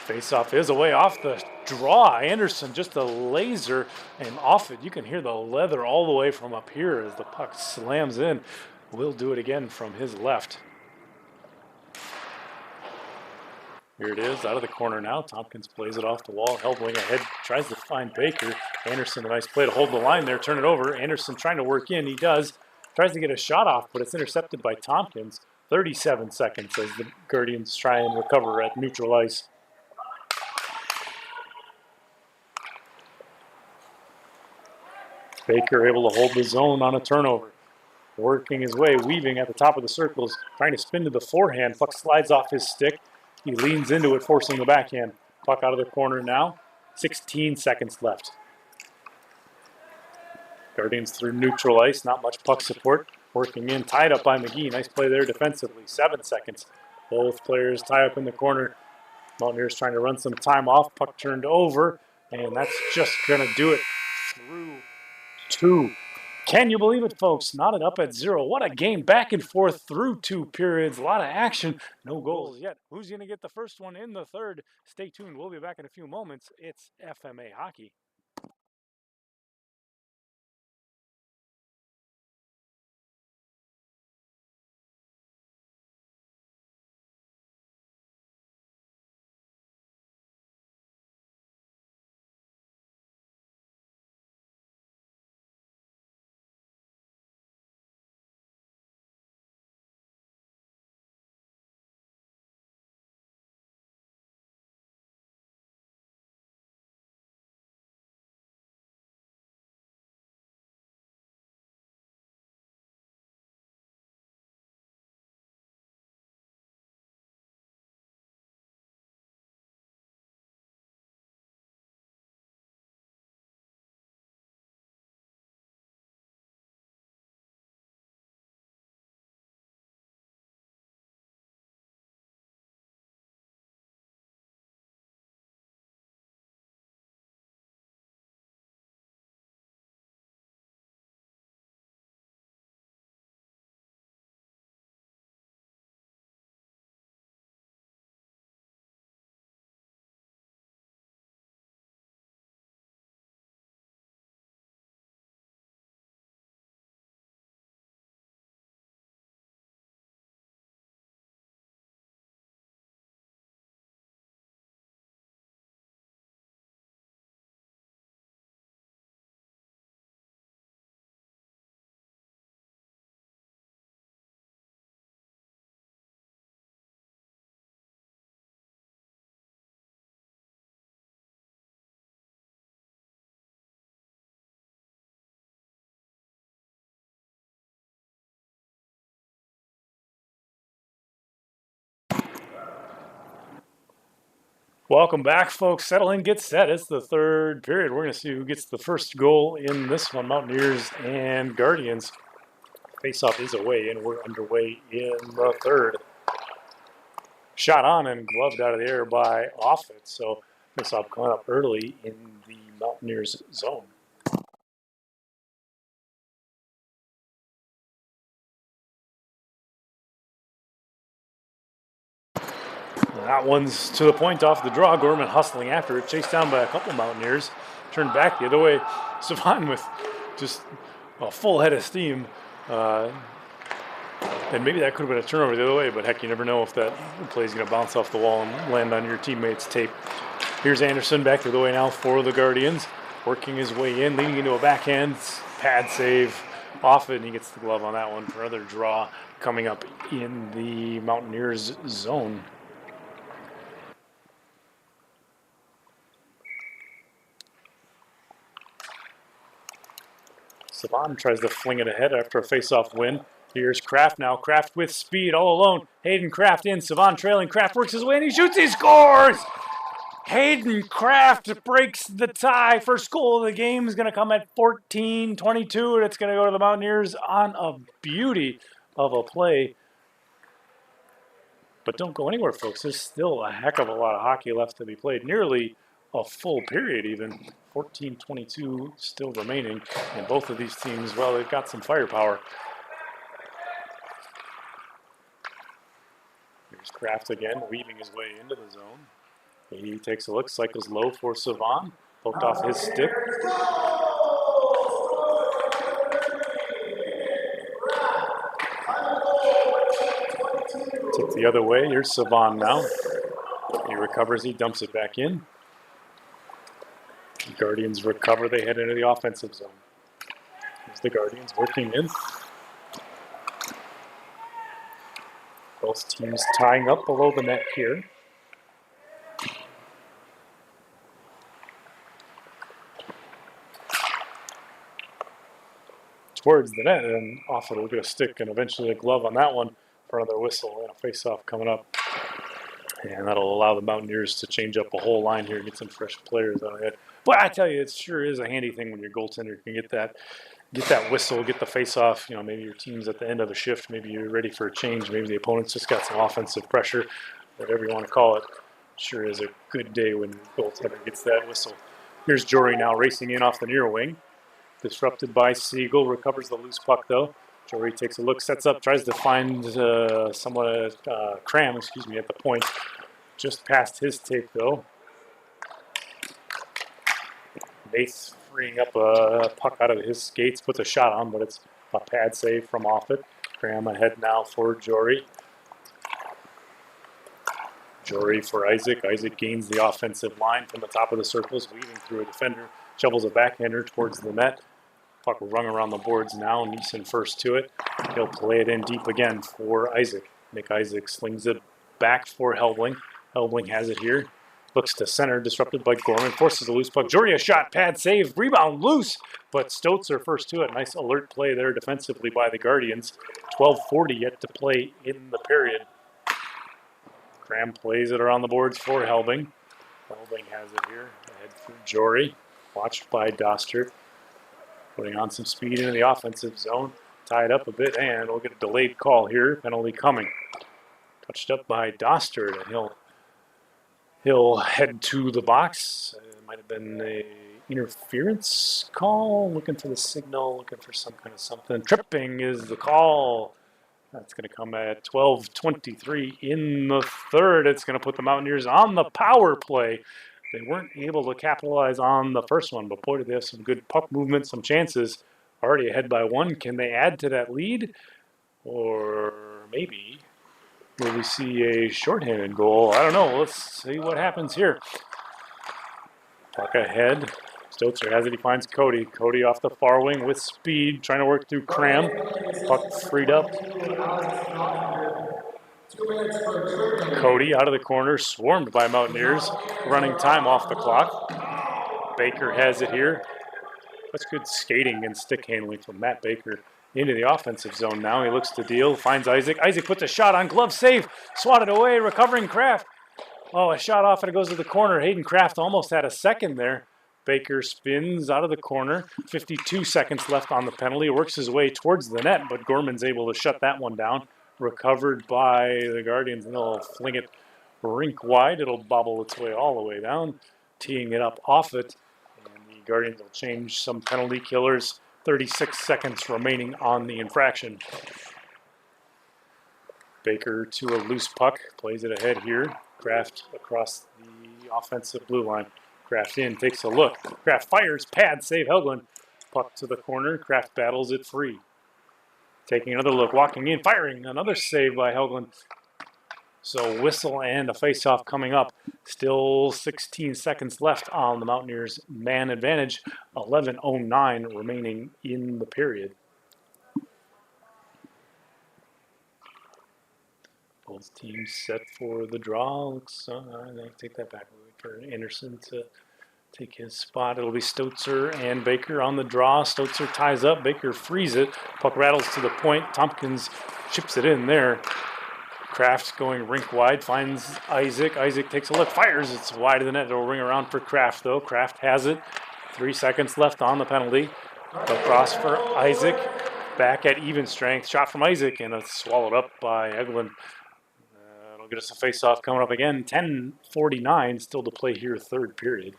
Speaker 1: Face-off is away off the draw. Anderson just a laser, and Offit, you can hear the leather all the way from up here as the puck slams in. We'll do it again from his left. Here it is, out of the corner now. Tompkins plays it off the wall. Helbling ahead, tries to find Baker. Anderson, a nice play to hold the line there, turn it over. Anderson trying to work in, he does. Tries to get a shot off, but it's intercepted by Tompkins. 37 seconds as the Guardians try and recover at neutral ice. Baker able to hold the zone on a turnover. Working his way, weaving at the top of the circles, trying to spin to the forehand. Puck slides off his stick. He leans into it, forcing the backhand. Puck out of the corner now. 16 seconds left. Guardians through neutral ice, not much puck support. Working in, tied up by McGee. Nice play there defensively. 7 seconds. Both players tie up in the corner. Mountaineers trying to run some time off. Puck turned over, and that's just going to do it through 2. Can you believe it, folks? Knotted up at 0. What a game, back and forth through 2 periods. A lot of action, no goals yet. Who's going to get the first one in the third? Stay tuned. We'll be back in a few moments. It's FMA Hockey. Welcome back, folks. Settle in, get set. It's the third period. We're going to see who gets the first goal in this one. Mountaineers and Guardians. Face-off is away, and we're underway in the third. Shot on and gloved out of the air by Offit. So face-off going up early in the Mountaineers zone. That one's to the point off the draw. Gorman hustling after it, chased down by a couple Mountaineers. Turned back the other way. Savon with just a full head of steam. And maybe that could have been a turnover the other way, but heck, you never know if that play is going to bounce off the wall and land on your teammate's tape. Here's Anderson back the other way now for the Guardians. Working his way in, leaning into a backhand. Pad save off it, and he gets the glove on that one for another draw coming up in the Mountaineers zone. Savon tries to fling it ahead after a face-off win. Here's Kraft now. Kraft with speed all alone. Hayden Kraft in. Savon trailing. Kraft works his way and he shoots. He scores! Hayden Kraft breaks the tie. First goal of the game is going to come at 14-22, and it's going to go to the Mountaineers on a beauty of a play. But don't go anywhere, folks. There's still a heck of a lot of hockey left to be played. Nearly a full period even. 14-22 still remaining. And both of these teams, well, they've got some firepower. Here's Kraft again, weaving his way into the zone. He takes a look, cycles low for Savon. Poked off his stick. Tip the other way. Here's Savon now. He recovers, he dumps it back in. The Guardians recover, they head into the offensive zone. Here's the Guardians working in. Both teams tying up below the net here. Towards the net, and off it'll get a stick and eventually a glove on that one for another whistle and a face-off coming up. And that'll allow the Mountaineers to change up a whole line here and get some fresh players on it. But I tell you, it sure is a handy thing when your goaltender can get that whistle, get the face-off. You know, maybe your team's at the end of a shift, maybe you're ready for a change, maybe the opponent's just got some offensive pressure, whatever you want to call it. Sure is a good day when your goaltender gets that whistle. Here's Jory now racing in off the near wing. Disrupted by Siegel, recovers the loose puck though. Jory takes a look, sets up, tries to find Cram, at the point. Just past his take though. Nath freeing up a puck out of his skates, puts a shot on, but it's a pad save from off it. Cram ahead now for Jory. Jory for Isaac. Isaac gains the offensive line from the top of the circles, weaving through a defender, shovels a backhander towards the net. Puck rung around the boards now. Neeson first to it. He'll play it in deep again for Isaac. Nick Isaac slings it back for Helbling. Helbling has it here. Looks to center, disrupted by Gorman. Forces a loose puck. Jory a shot, pad save, rebound loose. But Stotzer first to it. Nice alert play there defensively by the Guardians. 12:40 yet to play in the period. Cram plays it around the boards for Helbing. Helbing has it here. Ahead for Jory. Watched by Dostert. Putting on some speed into the offensive zone. Tied up a bit, and we'll get a delayed call here. Penalty coming. Touched up by Dostert, and he'll head to the box. It might have been a interference call. Looking for the signal, looking for some kind of something. Tripping is the call. That's going to come at 12:23 in the third. It's going to put the Mountaineers on the power play. They weren't able to capitalize on the first one, but boy, did they have some good puck movement, some chances. Already ahead by one. Can they add to that lead? Or maybe will we see a shorthanded goal? I don't know. Let's see what happens here. Puck ahead. Stotzer has it. He finds Cody. Cody off the far wing with speed, trying to work through Cram. Puck freed up. Cody out of the corner, swarmed by Mountaineers. Running time off the clock. Baker has it here. That's good skating and stick handling from Matt Baker into the offensive zone now. He looks to deal, finds Isaac. Isaac puts a shot on, glove save, swatted away, recovering Kraft. Oh, a shot off and it goes to the corner. Hayden Kraft almost had a second there. Baker spins out of the corner. 52 seconds left on the penalty. Works his way towards the net, but Gorman's able to shut that one down. Recovered by the Guardians, and they'll fling it rink wide. It'll bobble its way all the way down, teeing it up off it. And the Guardians will change some penalty killers. 36 seconds remaining on the infraction. Baker to a loose puck, plays it ahead here. Kraft across the offensive blue line. Kraft in, takes a look. Kraft fires, pad, save Helgland. Puck to the corner, Kraft battles it free. Taking another look, walking in, firing, another save by Helgland. So whistle and a face-off coming up. Still 16 seconds left on the Mountaineers' man advantage. 11:09 remaining in the period. Both teams set for the draw. Looks, I take that back. We'll wait for Anderson to take his spot. It'll be Stotzer and Baker on the draw. Stotzer ties up. Baker frees it. Puck rattles to the point. Tompkins chips it in there. Kraft going rink wide, finds Isaac. Isaac takes a look, fires. It's wide of the net. It'll ring around for Kraft, though. Kraft has it. 3 seconds left on the penalty. Across for Isaac. Back at even strength. Shot from Isaac, and it's swallowed up by Eglin. It'll get us a face-off coming up again. 10:49 still to play here, third period.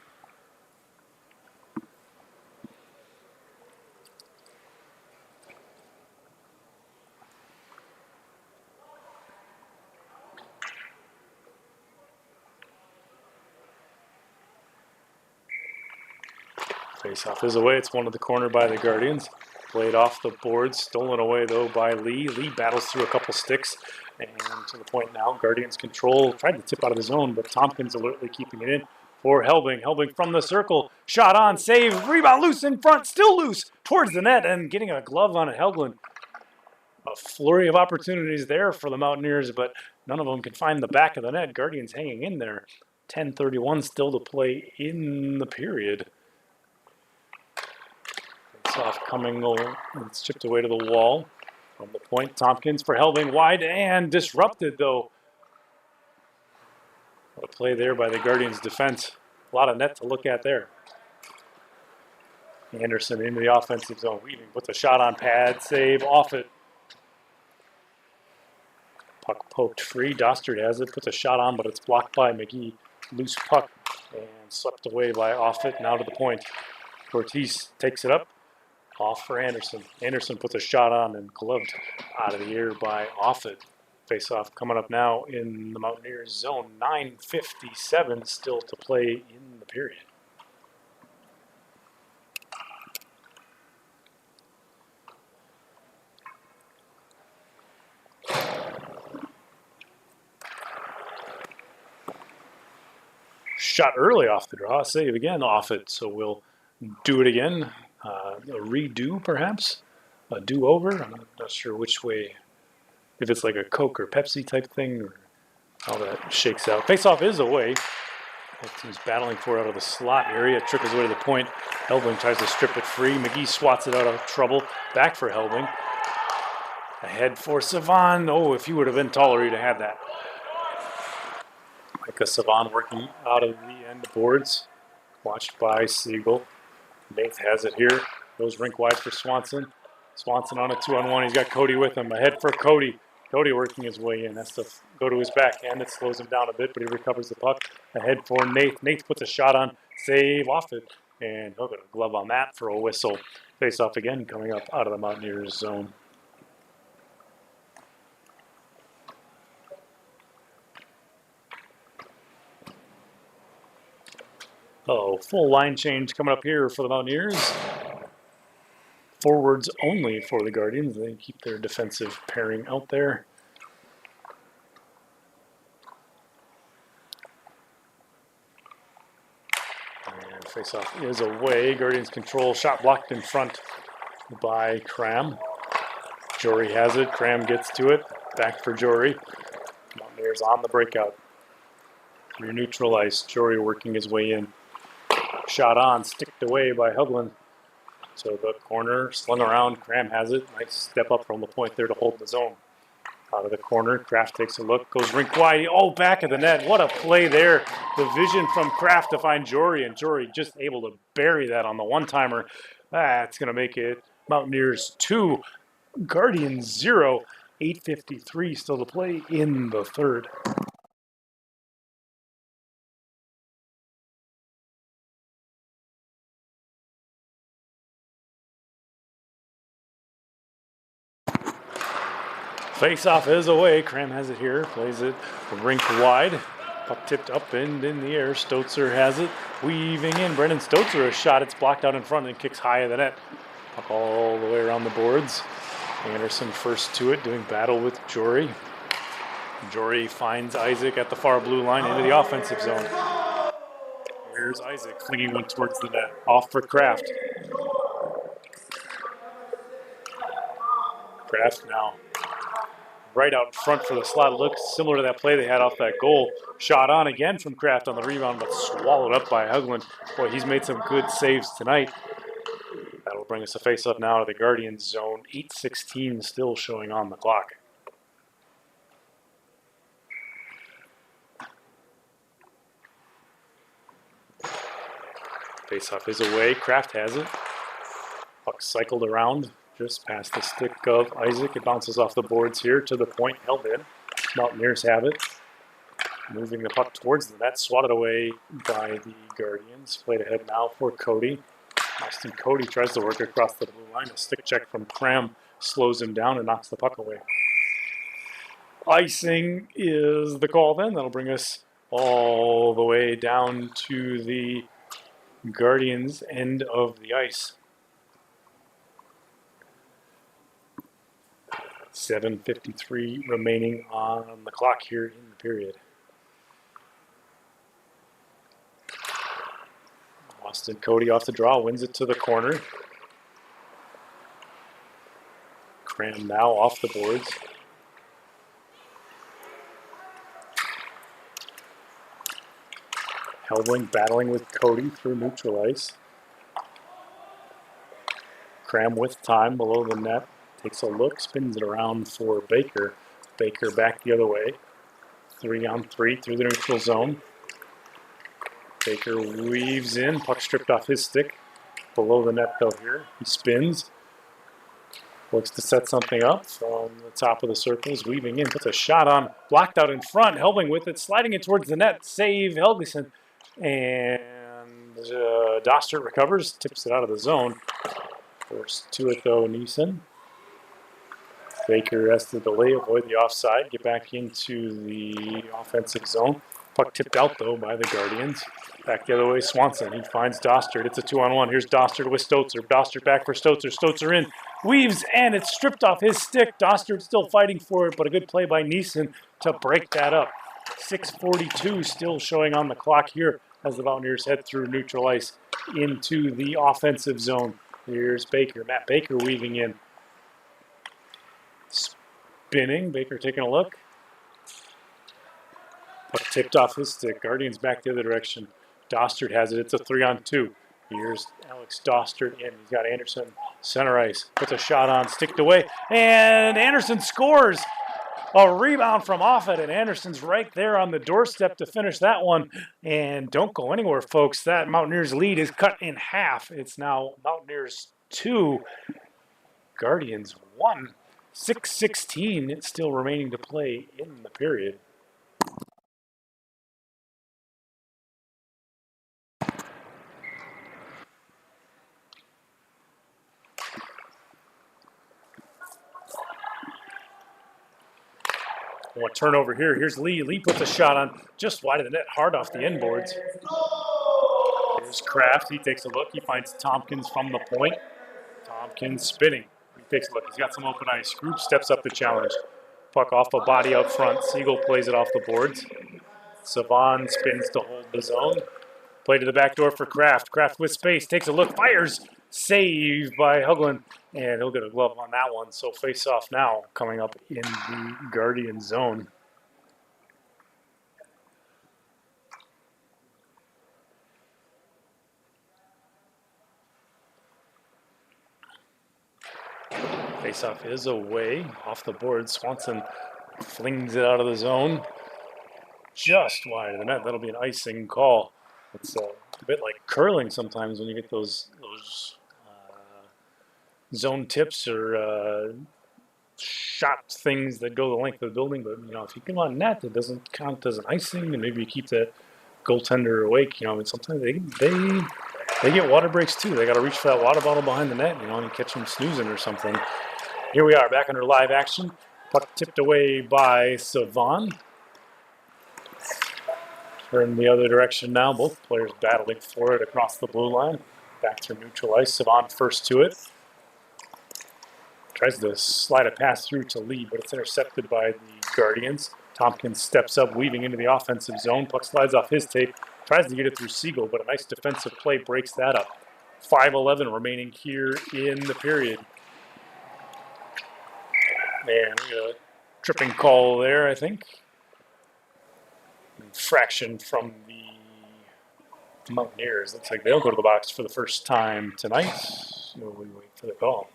Speaker 1: Face-off is away. It's one to the corner by the Guardians. Played off the boards. Stolen away, though, by Lee. Lee battles through a couple sticks. And to the point now, Guardians control. Tried to tip out of the zone, but Tompkins alertly keeping it in for Helbing. Helbing from the circle. Shot on, save, rebound loose in front. Still loose towards the net and getting a glove on it. Helglin. A flurry of opportunities there for the Mountaineers, but none of them can find the back of the net. Guardians hanging in there. 10:31 still to play in the period. Off coming over, it's chipped away to the wall from the point. Tompkins for Helbing, wide and disrupted, though. What a play there by the Guardians defense. A lot of net to look at there. Anderson into the offensive zone. Weaving puts a shot on pad, save off it. Puck poked free. Dostard has it, puts a shot on, but it's blocked by McGee. Loose puck and swept away by Offit. Now to the point. Ortiz takes it up. Off for Anderson. Anderson puts a shot on and gloved out of the air by Offit. Face-off coming up now in the Mountaineers zone. 9:57 still to play in the period. Shot early off the draw. Save again off it. So we'll do it again. A redo, perhaps? A do-over? I'm not sure which way. If it's like a Coke or Pepsi type thing, or how that shakes out. Face-off is away. Both teams battling for it out of the slot area. Trickles away to the point. Helbing tries to strip it free. McGee swats it out of trouble. Back for Helbing. Ahead for Savan. Oh, if you would have been taller, you'd have had that. Micah Savan working out of the end boards. Watched by Siegel. Nath has it here. Goes rink wide for Swanson. Swanson on a 2-on-1. He's got Cody with him. Ahead for Cody. Cody working his way in. Has to go to his backhand. It slows him down a bit, but he recovers the puck. Ahead for Nath. Nath puts a shot on. Save off it. And he'll get a glove on that for a whistle. Face off again coming up out of the Mountaineers zone. Oh, full line change coming up here for the Mountaineers. Forwards only for the Guardians. They keep their defensive pairing out there. And faceoff is away. Guardians control. Shot blocked in front by Cram. Jory has it. Cram gets to it. Back for Jory. Mountaineers on the breakout. You're neutralized. Jory working his way in. Shot on, sticked away by Huglin. So the corner, slung around, Cram has it. Nice step up from the point there to hold the zone. Out of the corner, Kraft takes a look, goes rink wide. Oh, back of the net. What a play there. The vision from Kraft to find Jory, and Jory just able to bury that on the one-timer. That's going to make it Mountaineers 2, Guardians 0. 8:53 still to play in the third. Face-off is away. Cram has it here. Plays it rink wide. Puck tipped up and in the air. Stotzer has it. Weaving in. Brendan Stotzer, a shot. It's blocked out in front and kicks high of the net. Puck all the way around the boards. Anderson first to it, doing battle with Jory. Jory finds Isaac at the far blue line into the offensive zone. Here's Isaac flinging one towards the net. Off for Kraft. Kraft now right out in front for the slot. Looks similar to that play they had off that goal. Shot on again from Kraft on the rebound, but swallowed up by Huglin. Boy, he's made some good saves tonight. That'll bring us a face-up now to the Guardians zone. 8:16 still showing on the clock. Face-off is away. Kraft has it. Puck cycled around just past the stick of Isaac. It bounces off the boards here to the point, held in. Mountaineers have it. Moving the puck towards the net, swatted away by the Guardians. Played ahead now for Cody. Austin Cody tries to work across the blue line. A stick check from Cram slows him down and knocks the puck away. Icing is the call then. That'll bring us all the way down to the Guardians' end of the ice. 7:53 remaining on the clock here in the period. Austin Cody off the draw, wins it to the corner. Cram now off the boards. Helwing battling with Cody through neutral ice. Cram with time below the net. Takes a look, spins it around for Baker. Baker back the other way. 3-on-3 through the neutral zone. Baker weaves in, puck stripped off his stick. Below the net though here. He spins. Looks to set something up from the top of the circles. Weaving in, puts a shot on. Blocked out in front. Helbing with it, sliding it towards the net. Save Helgeson. And Dostert recovers, tips it out of the zone. Forced to it though, Neeson. Baker has to delay, avoid the offside, get back into the offensive zone. Puck tipped out, though, by the Guardians. Back the other way, Swanson. He finds Dostert. It's a 2-on-1. Here's Dostert with Stotzer. Dostert back for Stotzer. Stotzer in. Weaves, and it's stripped off his stick. Dostert still fighting for it, but a good play by Neeson to break that up. 6:42 still showing on the clock here as the Mountaineers head through neutral ice into the offensive zone. Here's Baker. Matt Baker weaving in. Spinning. Baker taking a look. Puck tipped off his stick. Guardians back the other direction. Dostert has it. It's a 3-on-2. Here's Alex Dostert in. He's got Anderson center ice. Puts a shot on, sticked away, and Anderson scores. A rebound from Offit, and Anderson's right there on the doorstep to finish that one. And don't go anywhere, folks. That Mountaineers lead is cut in half. It's now Mountaineers 2, Guardians 1. 6:16 still remaining to play in the period. One turnover here. Here's Lee. Lee puts a shot on just wide of the net, hard off the inboards. Here's Kraft. He takes a look. He finds Tompkins from the point. Tompkins spinning. He takes a look. He's got some open ice. Group steps up to challenge. Puck off a body out front. Siegel plays it off the boards. Savon spins to hold the zone. Play to the back door for Kraft. Kraft with space. Takes a look. Fires. Saved by Hugland. And he'll get a glove on that one. So face off now coming up in the Guardian zone. Face off is away. Off the board. Swanson flings it out of the zone. Just wide of the net. That'll be an icing call. It's a bit like curling sometimes when you get those zone tips or shot things that go the length of the building. But, you know, if you come on net, it doesn't count as an icing, and maybe you keep that goaltender awake. You know, I mean, sometimes they get water breaks too. They got to reach for that water bottle behind the net, you know, and catch them snoozing or something. Here we are back under live action. Puck tipped away by Savon. Turn the other direction now. Both players battling for it across the blue line. Back through neutral ice. Savon first to it. Tries to slide a pass through to Lee, but it's intercepted by the Guardians. Tompkins steps up, weaving into the offensive zone. Puck slides off his tape. Tries to get it through Siegel, but a nice defensive play breaks that up. 5:11 remaining here in the period. And we got a tripping call there, I think. Infraction from the Mountaineers. Looks like they'll go to the box for the first time tonight. While we wait for the call.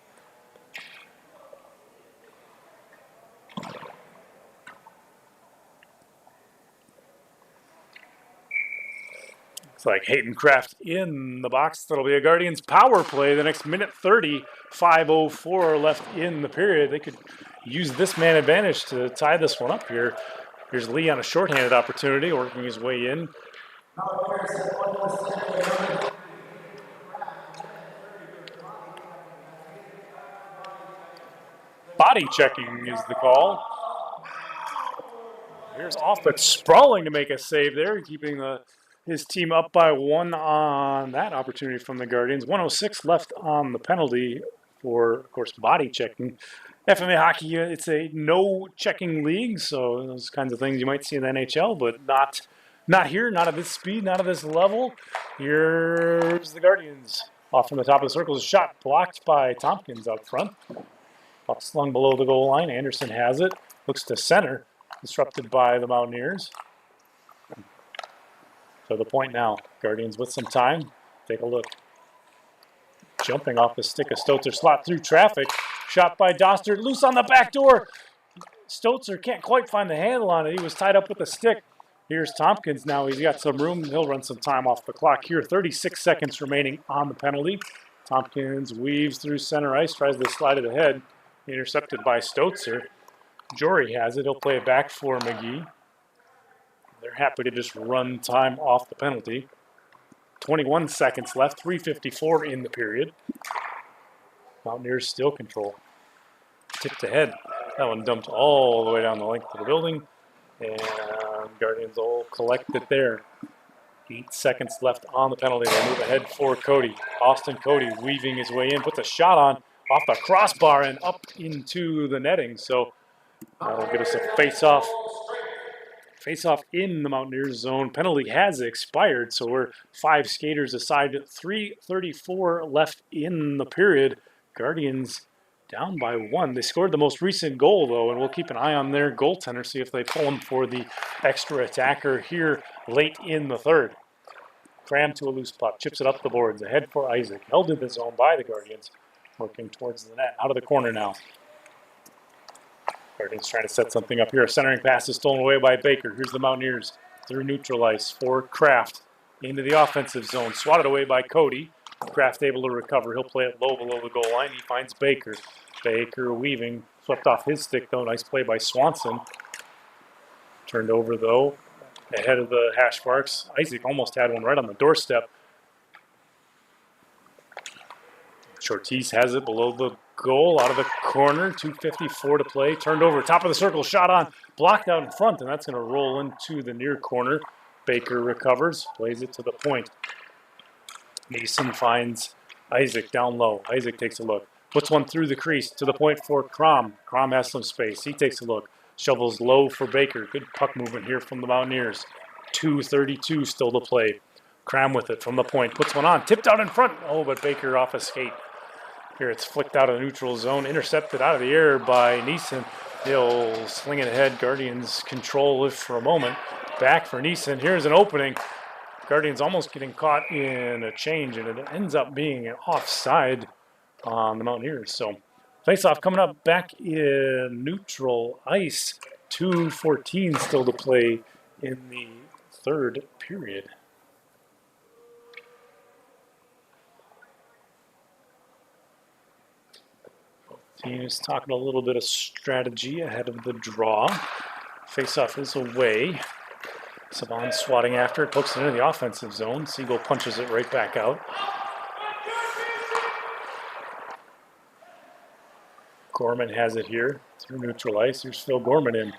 Speaker 1: It's like Hayden Kraft in the box. That'll be a Guardians power play. The next minute 30, 5:04 left in the period. They could use this man advantage to tie this one up here. Here's Lee on a shorthanded opportunity, working his way in. Body checking is the call. Here's Offit sprawling to make a save there, keeping his team up by 1 on that opportunity from the Guardians. 1:06 left on the penalty for, of course, body checking. FMA hockey, it's a no checking league, so those kinds of things you might see in the NHL, but not here, not at this speed, not at this level. Here's the Guardians. Off from the top of the circle, a shot blocked by Tompkins up front. Puck slung below the goal line. Anderson has it. Looks to center. Disrupted by the Mountaineers. So the point now. Guardians with some time. Take a look. Jumping off the stick of Stotzer. Slot through traffic. Shot by Dostert. Loose on the back door. Stotzer can't quite find the handle on it. He was tied up with the stick. Here's Tompkins now. He's got some room. He'll run some time off the clock here. 36 seconds remaining on the penalty. Tompkins weaves through center ice. Tries to slide it ahead. Intercepted by Stotzer. Jory has it. He'll play it back for McGee. They're happy to just run time off the penalty. 21 seconds left. 3:54 in the period. Mountaineers still control. Tipped ahead. That one dumped all the way down the length of the building. And Guardians all collect it there. 8 seconds left on the penalty. They move ahead for Cody. Austin Cody weaving his way in. Puts a shot on off the crossbar and up into the netting. So that'll get us a face-off. Face-off in the Mountaineers zone. Penalty has expired, so we're 5 skaters aside. 3:34 left in the period. Guardians down by 1. They scored the most recent goal, though, and we'll keep an eye on their goaltender, see if they pull him for the extra attacker here late in the third. Cram to a loose puck. Chips it up the boards. Ahead for Isaac. Held in the zone by the Guardians. Working towards the net. Out of the corner now. Guardians trying to set something up here. A centering pass is stolen away by Baker. Here's the Mountaineers through neutral ice for Kraft. Into the offensive zone. Swatted away by Cody. Kraft able to recover. He'll play it low below the goal line. He finds Baker. Baker weaving. Swept off his stick, though. Nice play by Swanson. Turned over, though, ahead of the hash marks. Isaac almost had one right on the doorstep. Shortise has it below the goal, out of the corner. 2:54 to play. Turned over, top of the circle, shot on. Blocked out in front, and that's going to roll into the near corner. Baker recovers, plays it to the point. Mason finds Isaac down low. Isaac takes a look. Puts one through the crease to the point for Crom. Crom has some space. He takes a look. Shovels low for Baker. Good puck movement here from the Mountaineers. 2:32 still to play. Cram with it from the point. Puts one on. Tipped out in front. Oh, but Baker off a skate. Here it's flicked out of the neutral zone. Intercepted out of the air by Neeson. He'll sling it ahead. Guardians control it for a moment. Back for Neeson. Here's an opening. Guardians almost getting caught in a change, and it ends up being an offside on the Mountaineers. So face-off coming up back in neutral ice. 2:14 still to play in the third period. Teams talking a little bit of strategy ahead of the draw. Face-off is away. Saban swatting after it, pokes it into the offensive zone. Siegel punches it right back out. Gorman has it here through neutral ice. Here's Phil Gorman in.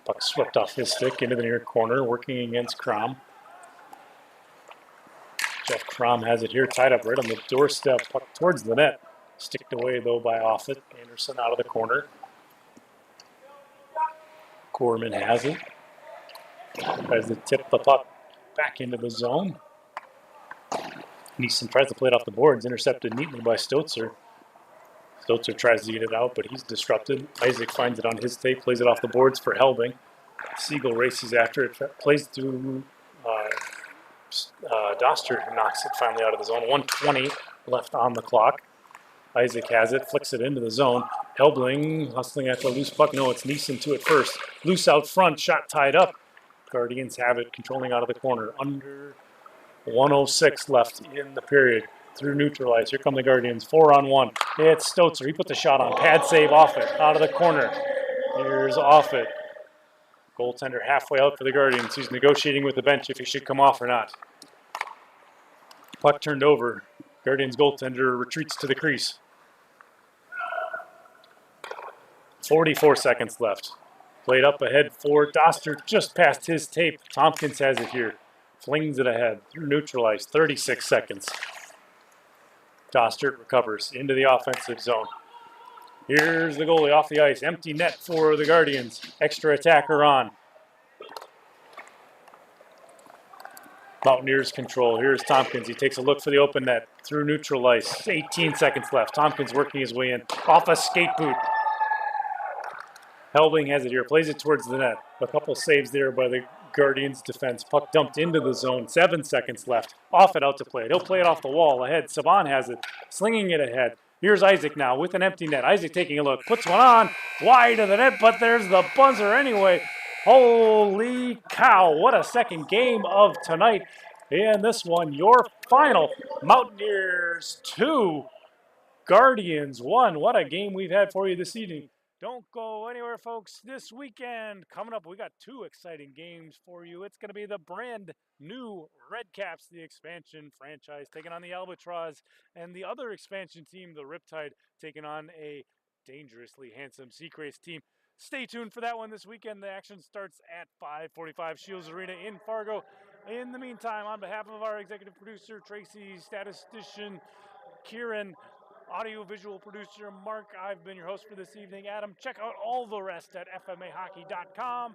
Speaker 1: Puck swept off his stick into the near corner, working against Crom. Jeff Crom has it here, tied up right on the doorstep, puck towards the net. Sticked away, though, by Offit. Anderson out of the corner. Gorman has it. Tries to tip the puck back into the zone. Neeson tries to play it off the boards, intercepted neatly by Stotzer. Stotzer tries to get it out, but he's disrupted. Isaac finds it on his tape, plays it off the boards for Helbing. Siegel races after it, plays through Doster, who knocks it finally out of the zone. 1:20 left on the clock. Isaac has it, flicks it into the zone. Helbling hustling after a loose puck. No, it's Neeson to it first. Loose out front, shot tied up. Guardians have it, controlling out of the corner. Under 106 left in the period. Through neutralize. Here come the Guardians. 4-on-1. It's Stotzer. He put the shot on. Pad save off it. Out of the corner. Here's off it. Goaltender halfway out for the Guardians. He's negotiating with the bench if he should come off or not. Puck turned over. Guardians goaltender retreats to the crease. 44 seconds left. Played up ahead for Doster, just past his tape. Tompkins has it here. Flings it ahead. Through neutralize. 36 seconds. Dostert recovers into the offensive zone. Here's the goalie off the ice. Empty net for the Guardians. Extra attacker on. Mountaineers control. Here's Tompkins. He takes a look for the open net. Through neutral ice. 18 seconds left. Tompkins working his way in. Off a skate boot. Helbing has it here. Plays it towards the net. A couple saves there by the Guardians defense. Puck dumped into the zone. 7 seconds left. Off it out to play it. He'll play it off the wall. Ahead. Saban has it. Slinging it ahead. Here's Isaac now with an empty net. Isaac taking a look. Puts one on. Wide of the net, but there's the buzzer anyway. Holy cow. What a second game of tonight. And this one, your final. Mountaineers 2. Guardians 1. What a game we've had for you this evening. Don't go anywhere, folks. This weekend, coming up, we got 2 exciting games for you. It's going to be the brand new Redcaps, the expansion franchise, taking on the Albatross, and the other expansion team, the Riptide, taking on a dangerously handsome Seacrest team. Stay tuned for that one this weekend. The action starts at 5:45 Shields Arena in Fargo. In the meantime, on behalf of our executive producer, Tracy, statistician, Kieran, audio-visual producer Mark, I've been your host for this evening. Adam, check out all the rest at fmahockey.com.